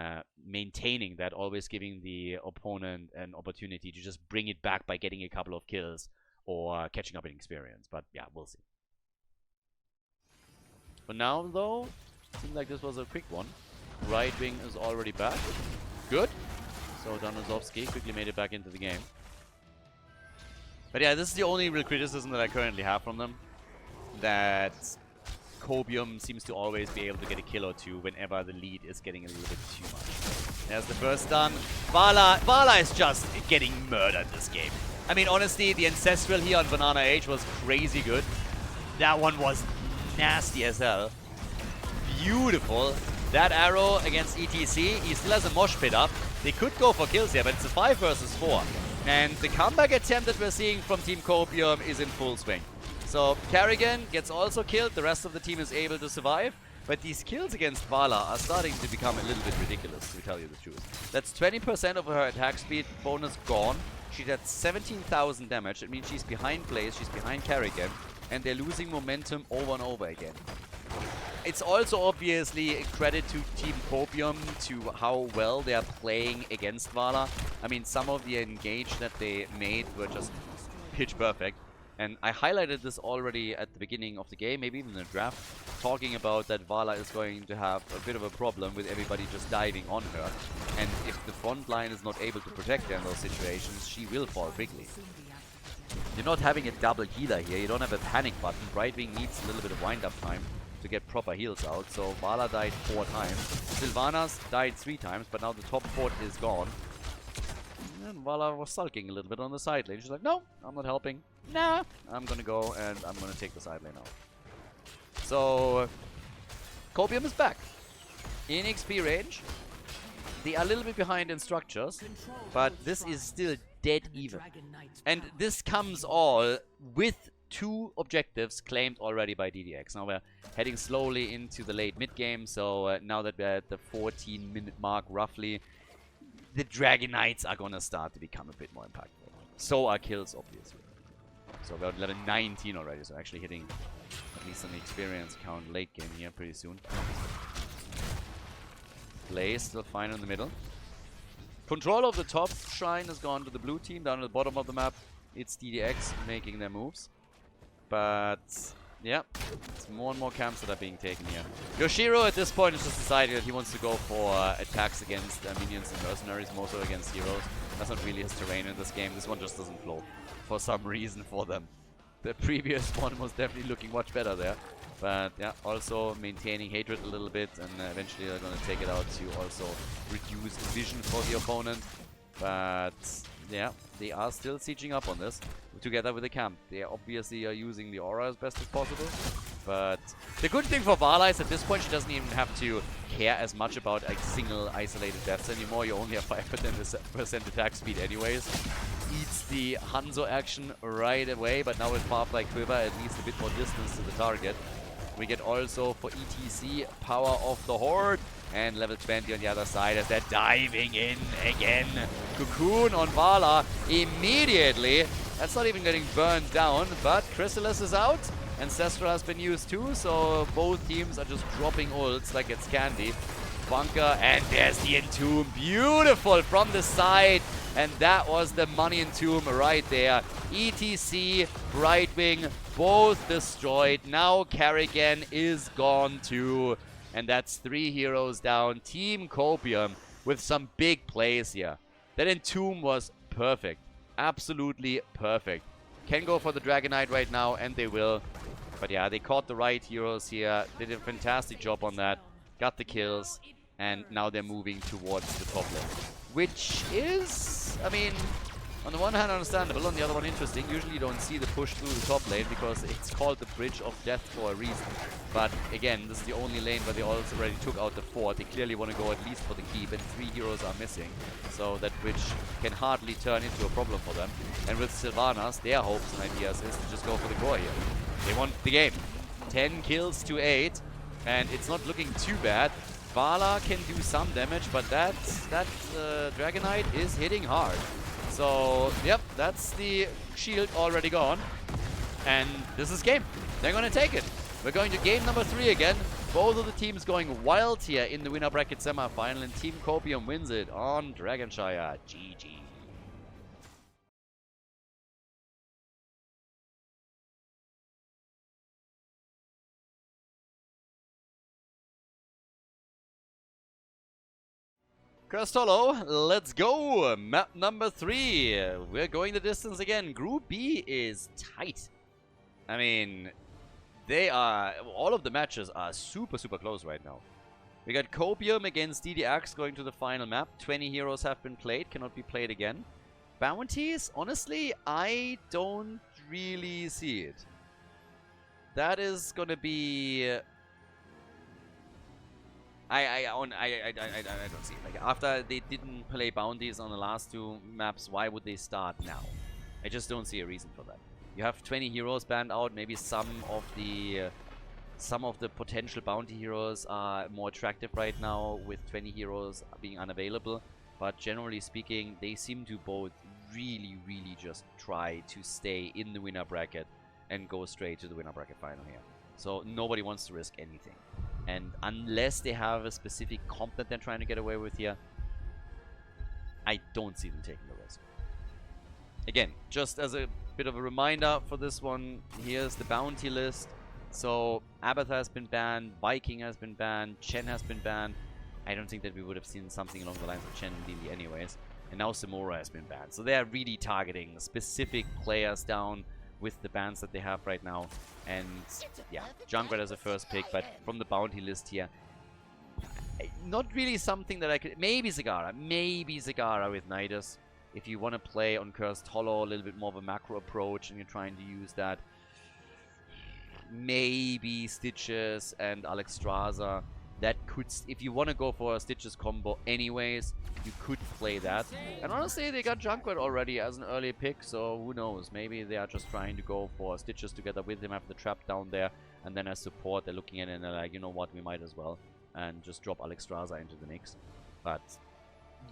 maintaining that, always giving the opponent an opportunity to just bring it back by getting a couple of kills or catching up in experience. But yeah, we'll see. For now, though, seems like this was a quick one. Brightwing is already back. Good. So Danozovsky quickly made it back into the game. But yeah, this is the only real criticism that I currently have from them. That Copium seems to always be able to get a kill or two whenever the lead is getting a little bit too much. There's the first stun. Vala is just getting murdered this game. I mean, honestly, the Ancestral here on Banana Age was crazy good. That one was nasty as hell. Beautiful. That arrow against ETC, he still has a mosh pit up. They could go for kills here, but it's a 5 versus 4. And the comeback attempt that we're seeing from Team Copium is in full swing. So Kerrigan gets also killed, the rest of the team is able to survive. But these kills against Vala are starting to become a little bit ridiculous, to tell you the truth. That's 20% of her attack speed bonus gone. She's at 17,000 damage. It means she's behind Blaze, she's behind Kerrigan, and they're losing momentum over and over again. It's also obviously a credit to Team Copium to how well they are playing against Vala. I mean, some of the engage that they made were just pitch perfect. And I highlighted this already at the beginning of the game, maybe even in the draft, talking about that Vala is going to have a bit of a problem with everybody just diving on her. And if the front line is not able to protect her in those situations, she will fall quickly. You're not having a double healer here, you don't have a panic button. Brightwing needs a little bit of wind-up time to get proper heals out, so Vala died 4 times. Sylvanas died 3 times, but now the top port is gone. And Vala was sulking a little bit on the side lane. She's like, no, I'm not helping. Nah, I'm gonna go and I'm gonna take the side lane out. So, Copium is back. In XP range. They are a little bit behind in structures, but this is still dead even. And this comes all with 2 objectives claimed already by DDX. Now we're heading slowly into the late mid-game, so now that we're at the 14-minute mark roughly, the Dragon Knights are gonna start to become a bit more impactful. So are kills, obviously. So we're at level 19 already, so actually hitting at least an experience count late game here pretty soon. Play still fine in the middle. Control of the top shrine has gone to the blue team. Down at the bottom of the map, it's DDX making their moves. But yeah, it's more and more camps that are being taken here. Yoshiro at this point has just decided that he wants to go for attacks against minions and mercenaries, more so against heroes. That's not really his terrain in this game. This one just doesn't flow for some reason for them. The previous one was definitely looking much better there. But yeah, also maintaining hatred a little bit, and eventually they're going to take it out to also reduce vision for the opponent. But yeah, they are still sieging up on this together with the camp. They obviously are using the aura as best as possible. But the good thing for Vala is at this point she doesn't even have to care as much about like single isolated deaths anymore. You only have 5% attack speed anyways. Eats the Hanzo action right away, but now with Firefly Quiver at least a bit more distance to the target. We get also for ETC Power of the Horde and level 20 on the other side as they're diving in again. Cocoon on Vala immediately. That's not even getting burned down, but Chrysalis is out. Ancestral has been used too, so both teams are just dropping ults like it's candy. Bunker, and there's the Entomb. Beautiful from the side. And that was the money Entomb right there. ETC, Brightwing, both destroyed. Now Kerrigan is gone too. And that's 3 heroes down. Team Copium with some big plays here. That Entomb was perfect. Absolutely perfect. Can go for the Dragon Knight right now, and they will. But yeah, they caught the right heroes here. Did a fantastic job on that. Got the kills. And now they're moving towards the top lane. Which is, I mean, on the one hand understandable, on the other one interesting. Usually you don't see the push through the top lane because it's called the Bridge of Death for a reason. But again, this is the only lane where they also already took out the fort. They clearly want to go at least for the keep, and 3 heroes are missing. So that bridge can hardly turn into a problem for them. And with Sylvanas, their hopes and ideas is to just go for the core here. They want the game. 10 kills to 8, and it's not looking too bad. Vala can do some damage, but that Dragon Knight is hitting hard. So, yep, that's the shield already gone. And this is game. They're going to take it. We're going to game number 3 again. Both of the teams going wild here in the winner bracket semi-final, and Team Copium wins it on Dragonshire. GG. Crastolo, let's go! Map number 3. We're going the distance again. Group B is tight. I mean, all of the matches are super close right now. We got Copium against DDX going to the final map. 20 heroes have been played, cannot be played again. Bounties, honestly, I don't really see it. That is gonna be... I don't see it. Like, after they didn't play bounties on the last 2 maps, why would they start now? I just don't see a reason for that. You have 20 heroes banned out. Maybe some of the potential bounty heroes are more attractive right now with 20 heroes being unavailable. But generally speaking, they seem to both really just try to stay in the winner bracket and go straight to the winner bracket final here. So nobody wants to risk anything. And unless they have a specific comp that they're trying to get away with here, I don't see them taking the risk. Again, just as a bit of a reminder for this one. Here's the bounty list. So Abathar has been banned, Viking has been banned, Chen has been banned. I don't think that we would have seen something along the lines of Chen and Lili anyways. And now Samora has been banned. So they are really targeting specific players down with the bans that they have right now. And yeah, Junkrat as a first pick, but from the bounty list here, not really something that I could... Maybe Zagara with Nidus. If you want to play on Cursed Hollow, a little bit more of a macro approach and you're trying to use that. Maybe Stitches and Alexstrasza. That could, if you want to go for a Stitches combo anyways, you could play that. And honestly, they got Junkrat already as an early pick, so who knows? Maybe they are just trying to go for Stitches together with him, have the trap down there, and then as support, they're looking at it and they're like, you know what, we might as well. And just drop Alexstrasza into the mix. But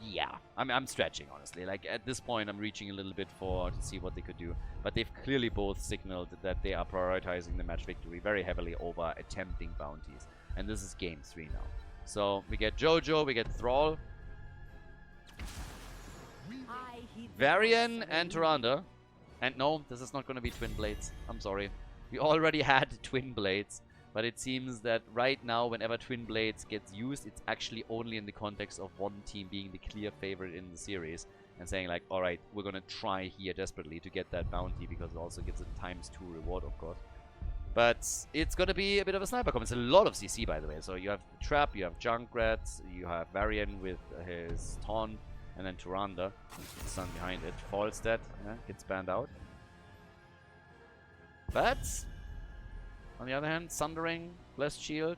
yeah, I'm stretching, honestly. Like, at this point, I'm reaching a little bit to see what they could do. But they've clearly both signaled that they are prioritizing the match victory very heavily over attempting bounties. And this is game 3 now. So, we get Jojo, we get Thrall, Varian, and Tyrande. And no, this is not going to be Twin Blades. I'm sorry. We already had Twin Blades. But it seems that right now, whenever Twin Blades gets used, it's actually only in the context of one team being the clear favorite in the series. And saying like, alright, we're gonna try here desperately to get that bounty, because it also gives a ×2 reward, of course. But it's gonna be a bit of a sniper comp. It's a lot of CC, by the way. So you have Trap, you have Junkrat, you have Varian with his Taunt, and then Tyrande, the son behind it. Falstead, yeah, gets banned out. But on the other hand, Sundering, Blessed Shield,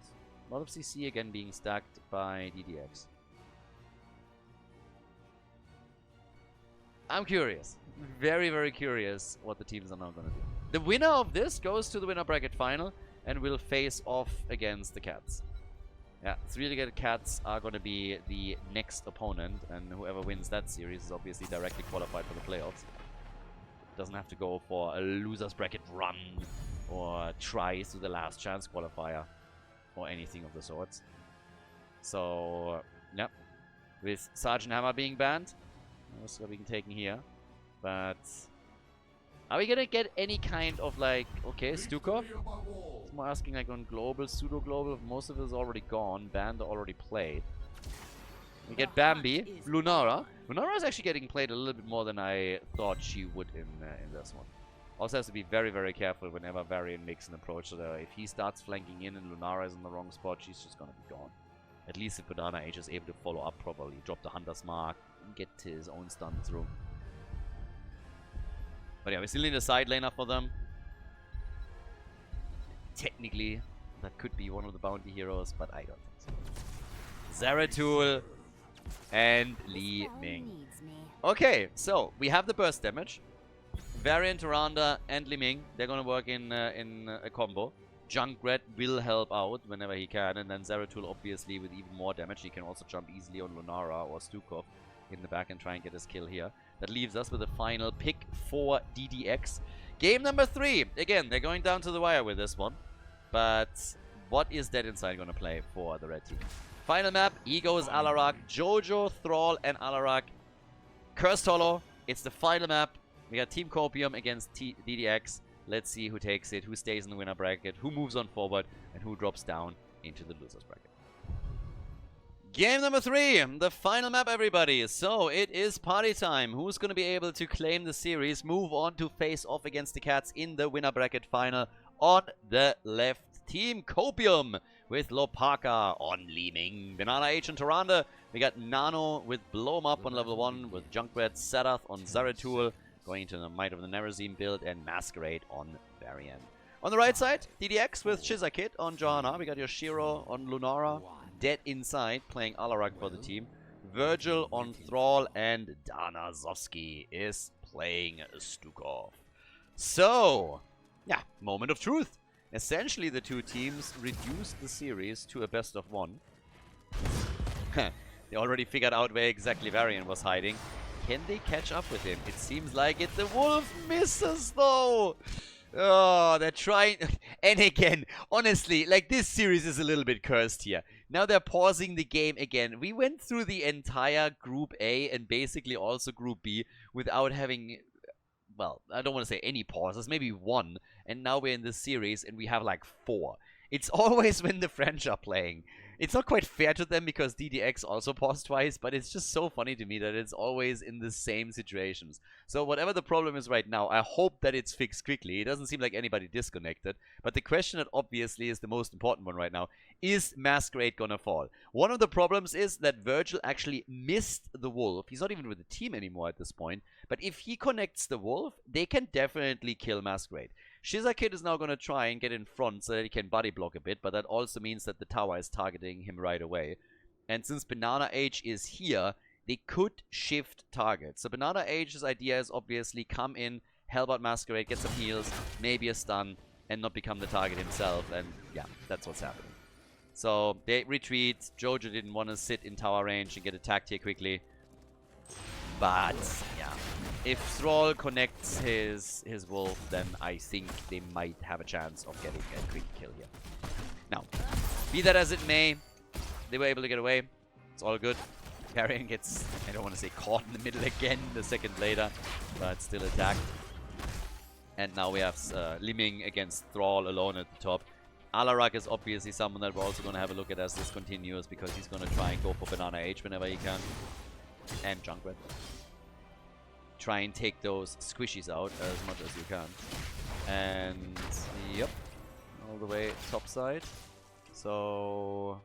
a lot of CC again being stacked by DDX. I'm curious. Very, very curious what the teams are now going to do. The winner of this goes to the winner bracket final and will face off against the Cats. Yeah, 3-legged Cats are going to be the next opponent, and whoever wins that series is obviously directly qualified for the playoffs. Doesn't have to go for a loser's bracket run or tries to the last chance qualifier or anything of the sorts. So, yeah, with Sergeant Hammer being banned, also being taken here. But are we gonna get any kind of like, okay, Stukov? I'm asking like on global, pseudo global. Most of it is already gone. Banned already played. We get Bambi, Lunara. Lunara is actually getting played a little bit more than I thought she would in this one. Also has to be very, very careful whenever Varian makes an approach. So that if he starts flanking in and Lunara is in the wrong spot, she's just gonna be gone. At least if Banana Age is able to follow up properly, drop the Hunter's Mark, get his own stun through. But yeah, we still need a side laner for them. Technically, that could be one of the bounty heroes, but I don't think so. Zeratul and Li Ming. Okay, so we have the burst damage. Varian, Tyrande, and Li Ming, they're gonna work in a combo. Junkrat will help out whenever he can, and then Zeratul obviously with even more damage. He can also jump easily on Lunara or Stukov in the back and try and get his kill here. That leaves us with a final pick for DDX. Game number 3. Again, they're going down to the wire with this one. But what is Dead Inside going to play for the red team? Final map, Egos, Alarak, Jojo, Thrall, and Alarak. Cursed Hollow, it's the final map. We got Team Copium against DDX. Let's see who takes it, who stays in the winner bracket, who moves on forward, and who drops down into the losers bracket. Game number 3, the final map, everybody. So it is party time. Who's going to be able to claim the series, move on to face off against the Cats in the winner bracket final? On the left, Team Copium with Lopaka on Li Ming, Banana H and Tyrande. We got Nano with Blow 'em Up on level 1 with Junkrat, Sadath on Zeratul, going into the Might of the Nerazim build, and Masquerade on Varian. On the right side, DDX with Shizakit on Johanna. We got Yoshiro on Lunara. Dead Inside playing Alarak for the team. Virgil on Thrall, and Dana Zovsky is playing Stukov. So, yeah, moment of truth. Essentially, the two teams reduced the series to a best of 1. They already figured out where exactly Varian was hiding. Can they catch up with him? It seems like it. The wolf misses, though. Oh, they're trying. And again, honestly, like, this series is a little bit cursed here. Now they're pausing the game again. We went through the entire Group A and basically also Group B without having well, I don't want to say any pauses, maybe one, and now we're in this series and we have like 4. It's always when the French are playing. It's not quite fair to them because DDX also paused twice, but it's just so funny to me that it's always in the same situations. So whatever the problem is right now, I hope that it's fixed quickly. It doesn't seem like anybody disconnected. But the question that obviously is the most important one right now, is Masquerade gonna fall? One of the problems is that Virgil actually missed the Wolf. He's not even with the team anymore at this point. But if he connects the Wolf, they can definitely kill Masquerade. Shizakid is now going to try and get in front so that he can body block a bit, but that also means that the tower is targeting him right away. And since Banana Age is here, they could shift targets. So Banana Age's idea is obviously come in, help out Masquerade, get some heals, maybe a stun, and not become the target himself. And yeah, that's what's happening. So they retreat. Jojo didn't want to sit in tower range and get attacked here quickly. But yeah, if Thrall connects his wolf, then I think they might have a chance of getting a quick kill here. Now, be that as it may, they were able to get away. It's all good. Carrion gets, I don't want to say caught in the middle again the second later, but still attacked. And now we have Liming against Thrall alone at the top. Alarak is obviously someone that we're also going to have a look at as this continues, because he's going to try and go for Banana Age whenever he can. And Junkrat. Try and take those squishies out as much as you can. And yep, all the way top side. So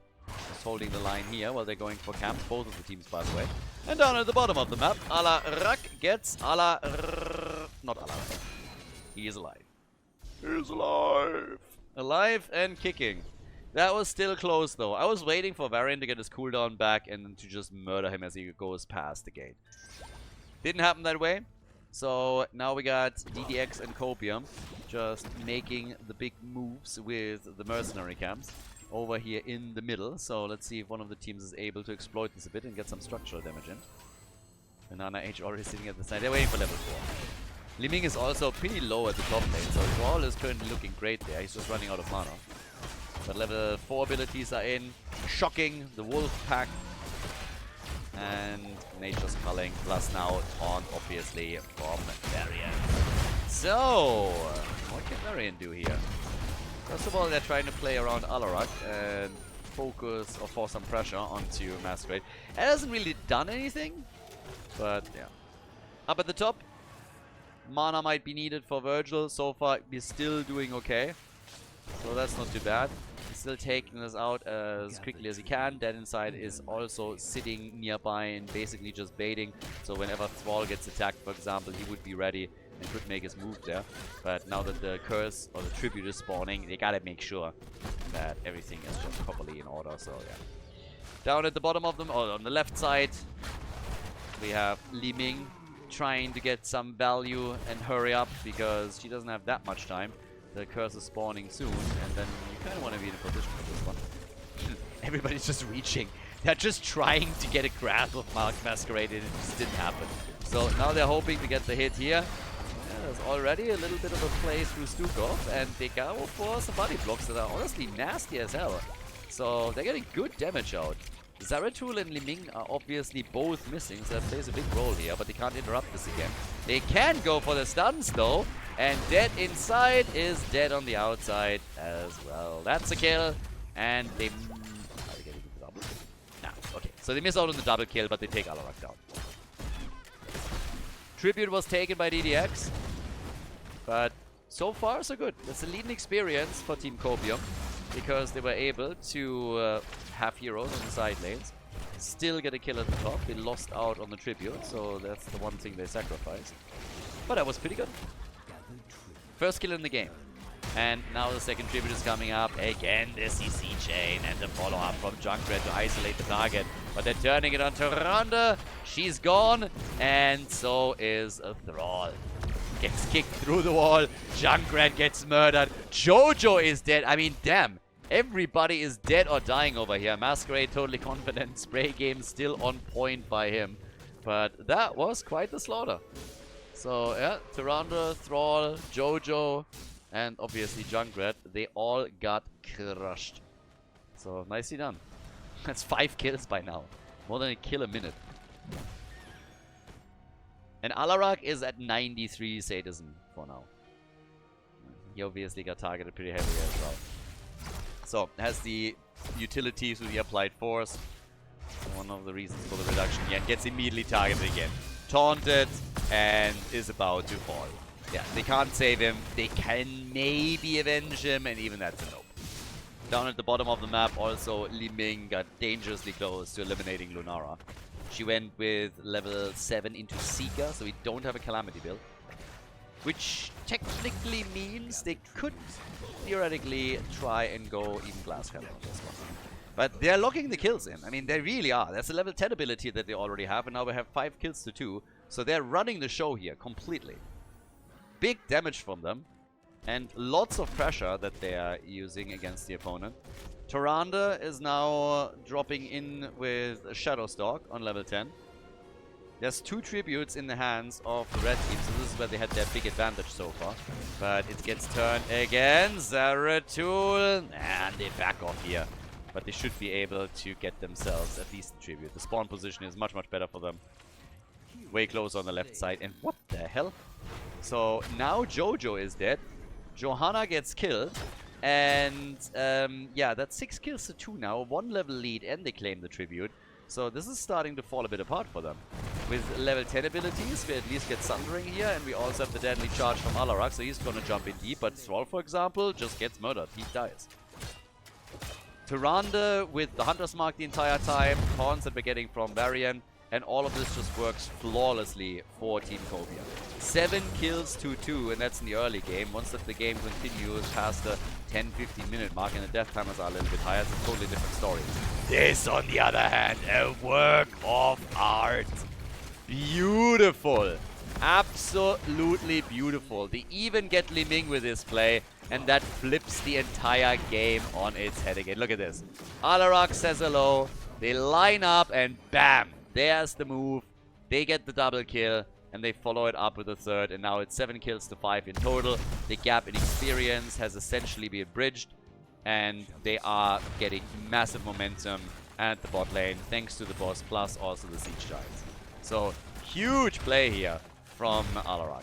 just holding the line here while they're going for camps, both of the teams by the way. And down at the bottom of the map, Alarak gets not Alarak. He is alive. He's alive. Alive and kicking. That was still close though. I was waiting for Varian to get his cooldown back and then to just murder him as he goes past the gate. Didn't happen that way. So now we got DDX and Copium just making the big moves with the mercenary camps over here in the middle. So let's see if one of the teams is able to exploit this a bit and get some structural damage in. Banana Age already sitting at the side. They're waiting for level 4. Liming is also pretty low at the top lane, so Thrall is currently looking great there. He's just running out of mana. But level 4 abilities are in. Shocking, the Wolf Pack. And Nature's Culling, plus now on, obviously, from Varian. So, what can Varian do here? First of all, they're trying to play around Alarak and focus or force some pressure onto Masquerade. It hasn't really done anything, but yeah. Up at the top, mana might be needed for Virgil. So far, he's still doing okay. So that's not too bad. Still taking this out as quickly as he can. Dead Inside is also sitting nearby and basically just baiting. So whenever Thrall gets attacked, for example, he would be ready and could make his move there. But now that the curse or the tribute is spawning, they gotta make sure that everything is just properly in order. So yeah. Down at the bottom of them, or on the left side, we have Liming trying to get some value and hurry up because she doesn't have that much time. The curse is spawning soon, and then you kind of want to be in a position for this one. Everybody's just reaching. They're just trying to get a grasp of Masquerade, and it just didn't happen. So now they're hoping to get the hit here. Yeah, there's already a little bit of a play through Stukov, and they go for some body blocks that are honestly nasty as hell. So they're getting good damage out. Zeratul and Liming are obviously both missing, so that plays a big role here, but they can't interrupt this again. They can go for the stuns though, and Dead Inside is dead on the outside as well. That's a kill, and they... Are they getting the double? Nah, okay. So they miss out on the double kill, but they take Alarak down. Tribute was taken by DDX, but so far so good. That's a leading experience for Team Copium, because they were able to have heroes on the side lanes, still get a kill at the top. They lost out on the tribute, so that's the one thing they sacrificed. But that was pretty good. First kill in the game. And now the second tribute is coming up. Again, the CC chain and the follow-up from Junkrat to isolate the target. But they're turning it on Tyrande. She's gone, and so is a Thrall. Gets kicked through the wall. Junkrat gets murdered. Jojo is dead. I mean, damn. Everybody is dead or dying over here. Masquerade totally confident. Spray game still on point by him. But that was quite the slaughter. So, yeah, Tyrande, Thrall, Jojo, and obviously Junkrat, they all got crushed. So, nicely done. That's 5 kills by now. More than a kill a minute. And Alarak is at 93 sadism for now. He obviously got targeted pretty heavily as well. So, has the utilities with the applied force. One of the reasons for the reduction here. And gets immediately targeted again. Taunted and is about to fall. Yeah, they can't save him. They can maybe avenge him, and even that's a nope. Down at the bottom of the map, also, Li Ming got dangerously close to eliminating Lunara. She went with level 7 into Seeker, so we don't have a Calamity build. Which technically means they could theoretically try and go even Glass Cannon on this one. But they're locking the kills in. I mean, they really are. That's a level 10 ability that they already have, and now we have 5 kills to 2. So they're running the show here completely. Big damage from them, and lots of pressure that they are using against the opponent. Tyrande is now dropping in with Shadowstalk on level 10. There's 2 tributes in the hands of the red team, so this is where they had their big advantage so far. But it gets turned again. Zeratul, and they back off here. But they should be able to get themselves at least a tribute. The spawn position is much, much better for them. Way closer on the left side. And what the hell? So now Jojo is dead. Johanna gets killed. And yeah, that's 6 kills to 2 now. 1 level lead, and they claim the tribute. So this is starting to fall a bit apart for them. With level 10 abilities, we at least get Sundering here, and we also have the deadly charge from Alarak, so he's gonna jump in deep. But Thrall, for example, just gets murdered. He dies. Tyrande with the Hunter's Mark the entire time, taunts that we're getting from Varian, and all of this just works flawlessly for Team Copium. 7 kills to 2, and that's in the early game. Once the game continues past the 10-15 minute mark and the death timers are a little bit higher, it's a totally different story. This, on the other hand, a work of art. Beautiful. Absolutely beautiful. They even get Li Ming with this play, and that flips the entire game on its head again. Look at this. Alarak says hello. They line up, and bam! There's the move. They get the double kill, and they follow it up with a third, and now it's 7 kills to 5 in total. The gap in experience has essentially been bridged, and they are getting massive momentum at the bot lane, thanks to the boss, plus also the Siege Giants. So, huge play here from Alarak.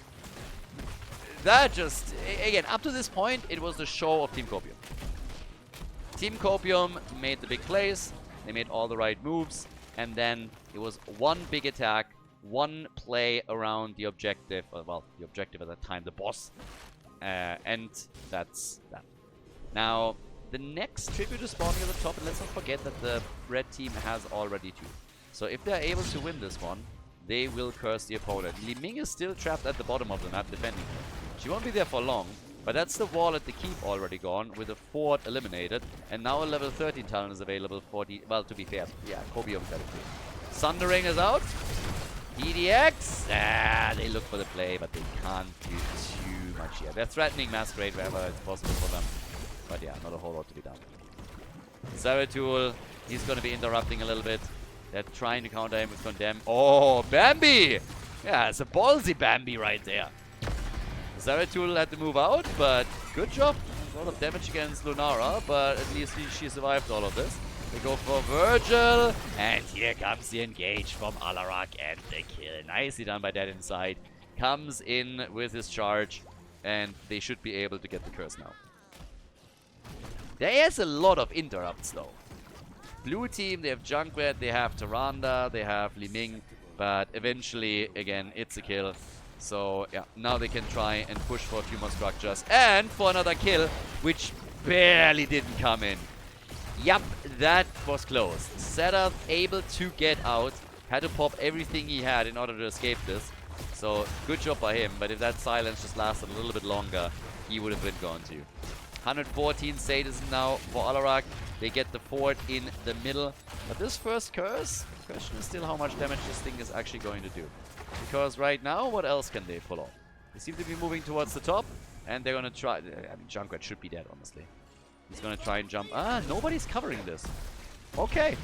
That just, again, up to this point, it was the show of Team Copium. Team Copium made the big plays, they made all the right moves, and then it was one big attack, one play around the objective, well, the objective at that time, the boss, and that's that. Now, the next tribute is spawning at the top, and let's not forget that the red team has already 2. So if they're able to win this one, they will curse the opponent. Li Ming is still trapped at the bottom of the map defending her. She won't be there for long, but that's the wall at the keep already gone, with the fort eliminated, and now a level 13 talent is available for the, well, to be fair, yeah, Copium got it. Sundering is out. EDX, they look for the play, but they can't do too much here. They're threatening Masquerade wherever it's possible for them, but yeah, not a whole lot to be done. Zeratul, he's going to be interrupting a little bit. They're trying to counter him with Condemn. Oh, Bambi! Yeah, it's a ballsy Bambi right there. Zeratul had to move out, but good job. A lot of damage against Lunara, but at least she survived all of this. They go for Virgil, and here comes the engage from Alarak and the kill. Nicely done by Dead Inside. Comes in with his charge, and they should be able to get the curse now. There is a lot of interrupts though. Blue team, they have Junkrat, they have Tyrande, they have Li Ming, but eventually, again, it's a kill. So, yeah, now they can try and push for a few more structures. And for another kill, which barely didn't come in. Yup, that was close. Setath able to get out. Had to pop everything he had in order to escape this. So, good job by him. But if that silence just lasted a little bit longer, he would have been gone too. 114 sadism now for Alarak. They get the fort in the middle. But this first curse, the question is still how much damage this thing is actually going to do. Because right now, what else can they pull off? They seem to be moving towards the top, and they're going to try... I mean, Junkrat should be dead, honestly. He's going to try and jump... Ah, nobody's covering this. Okay.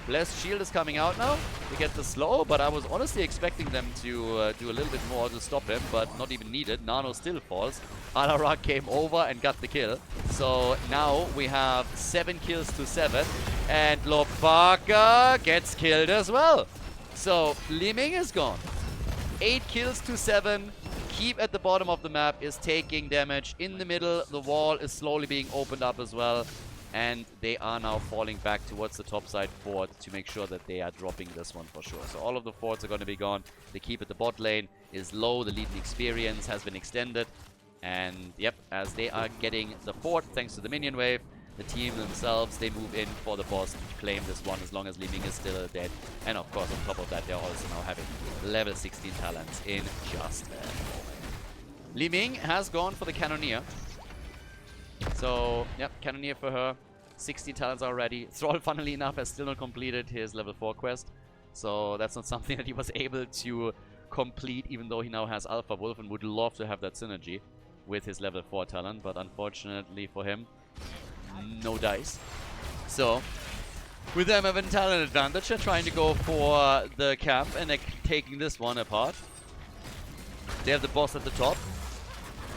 Blessed Shield is coming out now to get the slow, but I was honestly expecting them to do a little bit more to stop him, but not even needed. Nano still falls. Alarak came over and got the kill. So now we have 7 kills to 7, and Lopaka gets killed as well. So Li Ming is gone. 8 kills to 7. Keep at the bottom of the map is taking damage. In the middle, the wall is slowly being opened up as well. And they are now falling back towards the top side fort to make sure that they are dropping this one for sure. So all of the forts are going to be gone. The keep at the bot lane is low. The lead in experience has been extended. And yep, as they are getting the fort, thanks to the minion wave, the team themselves, they move in for the boss to claim this one as long as Li Ming is still dead. And of course, on top of that, they're also now having level 16 talents in just a moment. Li Ming has gone for the Cannoneer. So, yep, Cannoneer for her. 16 talents already. Thrall, funnily enough, has still not completed his level 4 quest. So that's not something that he was able to complete, even though he now has Alpha Wolf and would love to have that synergy with his level 4 talent. But unfortunately for him, no dice. So, with them having talent advantage, they're trying to go for the camp and they're taking this one apart. They have the boss at the top.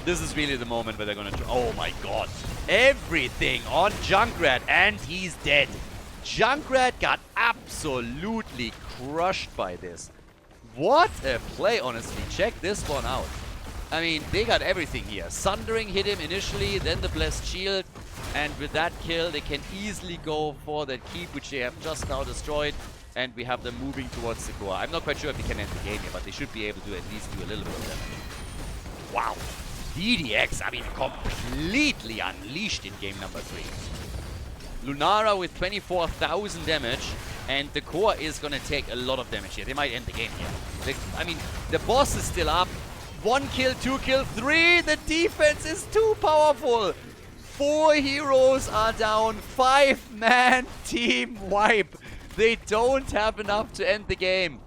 This is really the moment where they're going to... Oh my god. Everything on Junkrat, and he's dead. Junkrat got absolutely crushed by this. What a play, honestly. Check this one out. I mean, they got everything here. Sundering hit him initially, then the Blessed Shield. And with that kill, they can easily go for that keep, which they have just now destroyed. And we have them moving towards the core. I'm not quite sure if they can end the game here, but they should be able to at least do a little bit of damage. Wow. DDX, I mean, completely unleashed in game number 3. Lunara with 24,000 damage, and the core is going to take a lot of damage here. They might end the game here. I mean, the boss is still up. 1 kill, 2 kill, 3. The defense is too powerful. 4 heroes are down. 5-man team wipe. They don't have enough to end the game.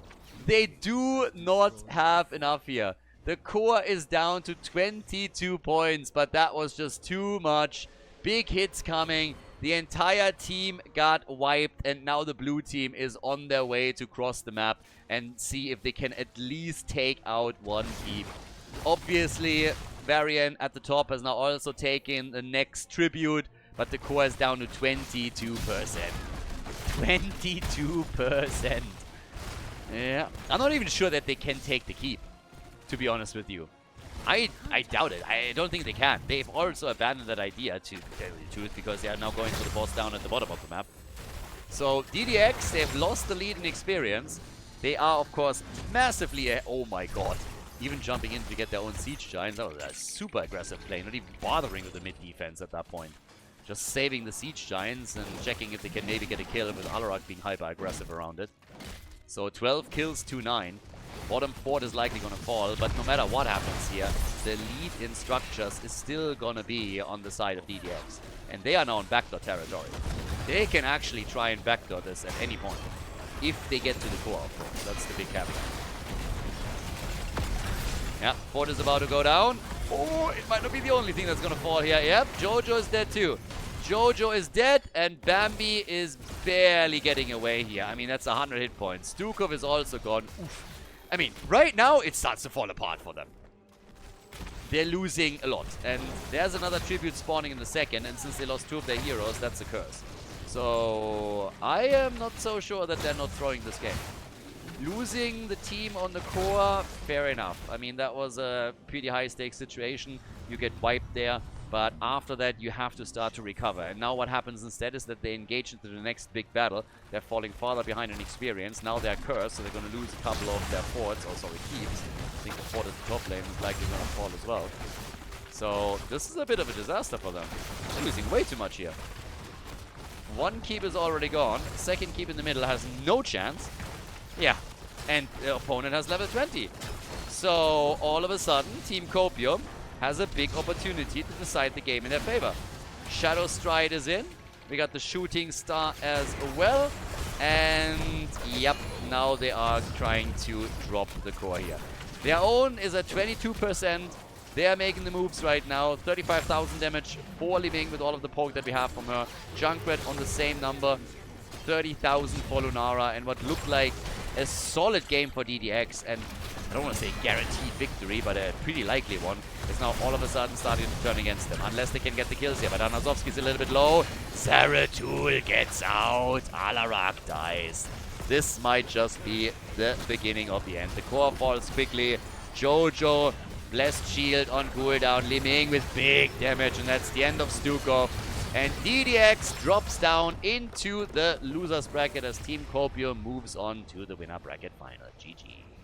They do not have enough here. The core is down to 22 points, but that was just too much. Big hits coming. The entire team got wiped, and now the blue team is on their way to cross the map and see if they can at least take out one keep. Obviously, Varian at the top has now also taken the next tribute, but the core is down to 22%. 22%. Yeah, I'm not even sure that they can take the keep, to be honest with you. I doubt it. I don't think they can. They've also abandoned that idea, to tell you the truth, because they are now going for the boss down at the bottom of the map. So, DDX, they've lost the lead in experience. They are, of course, massively... Oh my god. Even jumping in to get their own Siege Giants. That was a super aggressive play. Not even bothering with the mid-defense at that point. Just saving the Siege Giants and checking if they can maybe get a kill with Alarak being hyper-aggressive around it. So 12 kills to 9. Bottom fort is likely going to fall, but no matter what happens here, the lead in structures is still going to be on the side of DDX. And they are now in backdoor territory. They can actually try and backdoor this at any point. If they get to the core, of course. That's the big caveat. Yeah, fort is about to go down. Oh, it might not be the only thing that's going to fall here. Yep, Jojo is dead too. Jojo is dead, and Bambi is barely getting away here. I mean, that's 100 hit points. Stukov is also gone. Oof. I mean, right now, it starts to fall apart for them. They're losing a lot. And there's another tribute spawning in the second, and since they lost 2 of their heroes, that's a curse. So, I am not so sure that they're not throwing this game. Losing the team on the core, fair enough. I mean, that was a pretty high-stakes situation. You get wiped there. But after that, you have to start to recover. And now what happens instead is that they engage into the next big battle. They're falling farther behind in experience. Now they're cursed, so they're going to lose a couple of their forts. Oh, sorry, keeps. I think the fort at the top lane is likely going to fall as well. So this is a bit of a disaster for them. They're losing way too much here. 1 keep is already gone. 2nd keep in the middle has no chance. Yeah, and the opponent has level 20. So all of a sudden, Team Copium has a big opportunity to decide the game in their favor. Shadow Stride is in. We got the Shooting Star as well. And yep, now they are trying to drop the core here. Their own is at 22%. They are making the moves right now. 35,000 damage for Li Ming with all of the poke that we have from her. Junkrat on the same number. 30,000 for Lunara. And what looked like a solid game for DDX. And I don't want to say guaranteed victory, but a pretty likely one. It's now all of a sudden starting to turn against them. Unless they can get the kills here. But Anazovsky's a little bit low. Zeratul gets out. Alarak dies. this might just be the beginning of the end. The core falls quickly. Jojo, Blessed Shield on cooldown. Li Ming with big damage, and that's the end of Stukov. And DDX drops down into the losers bracket as Team Copium moves on to the winner bracket final. GG.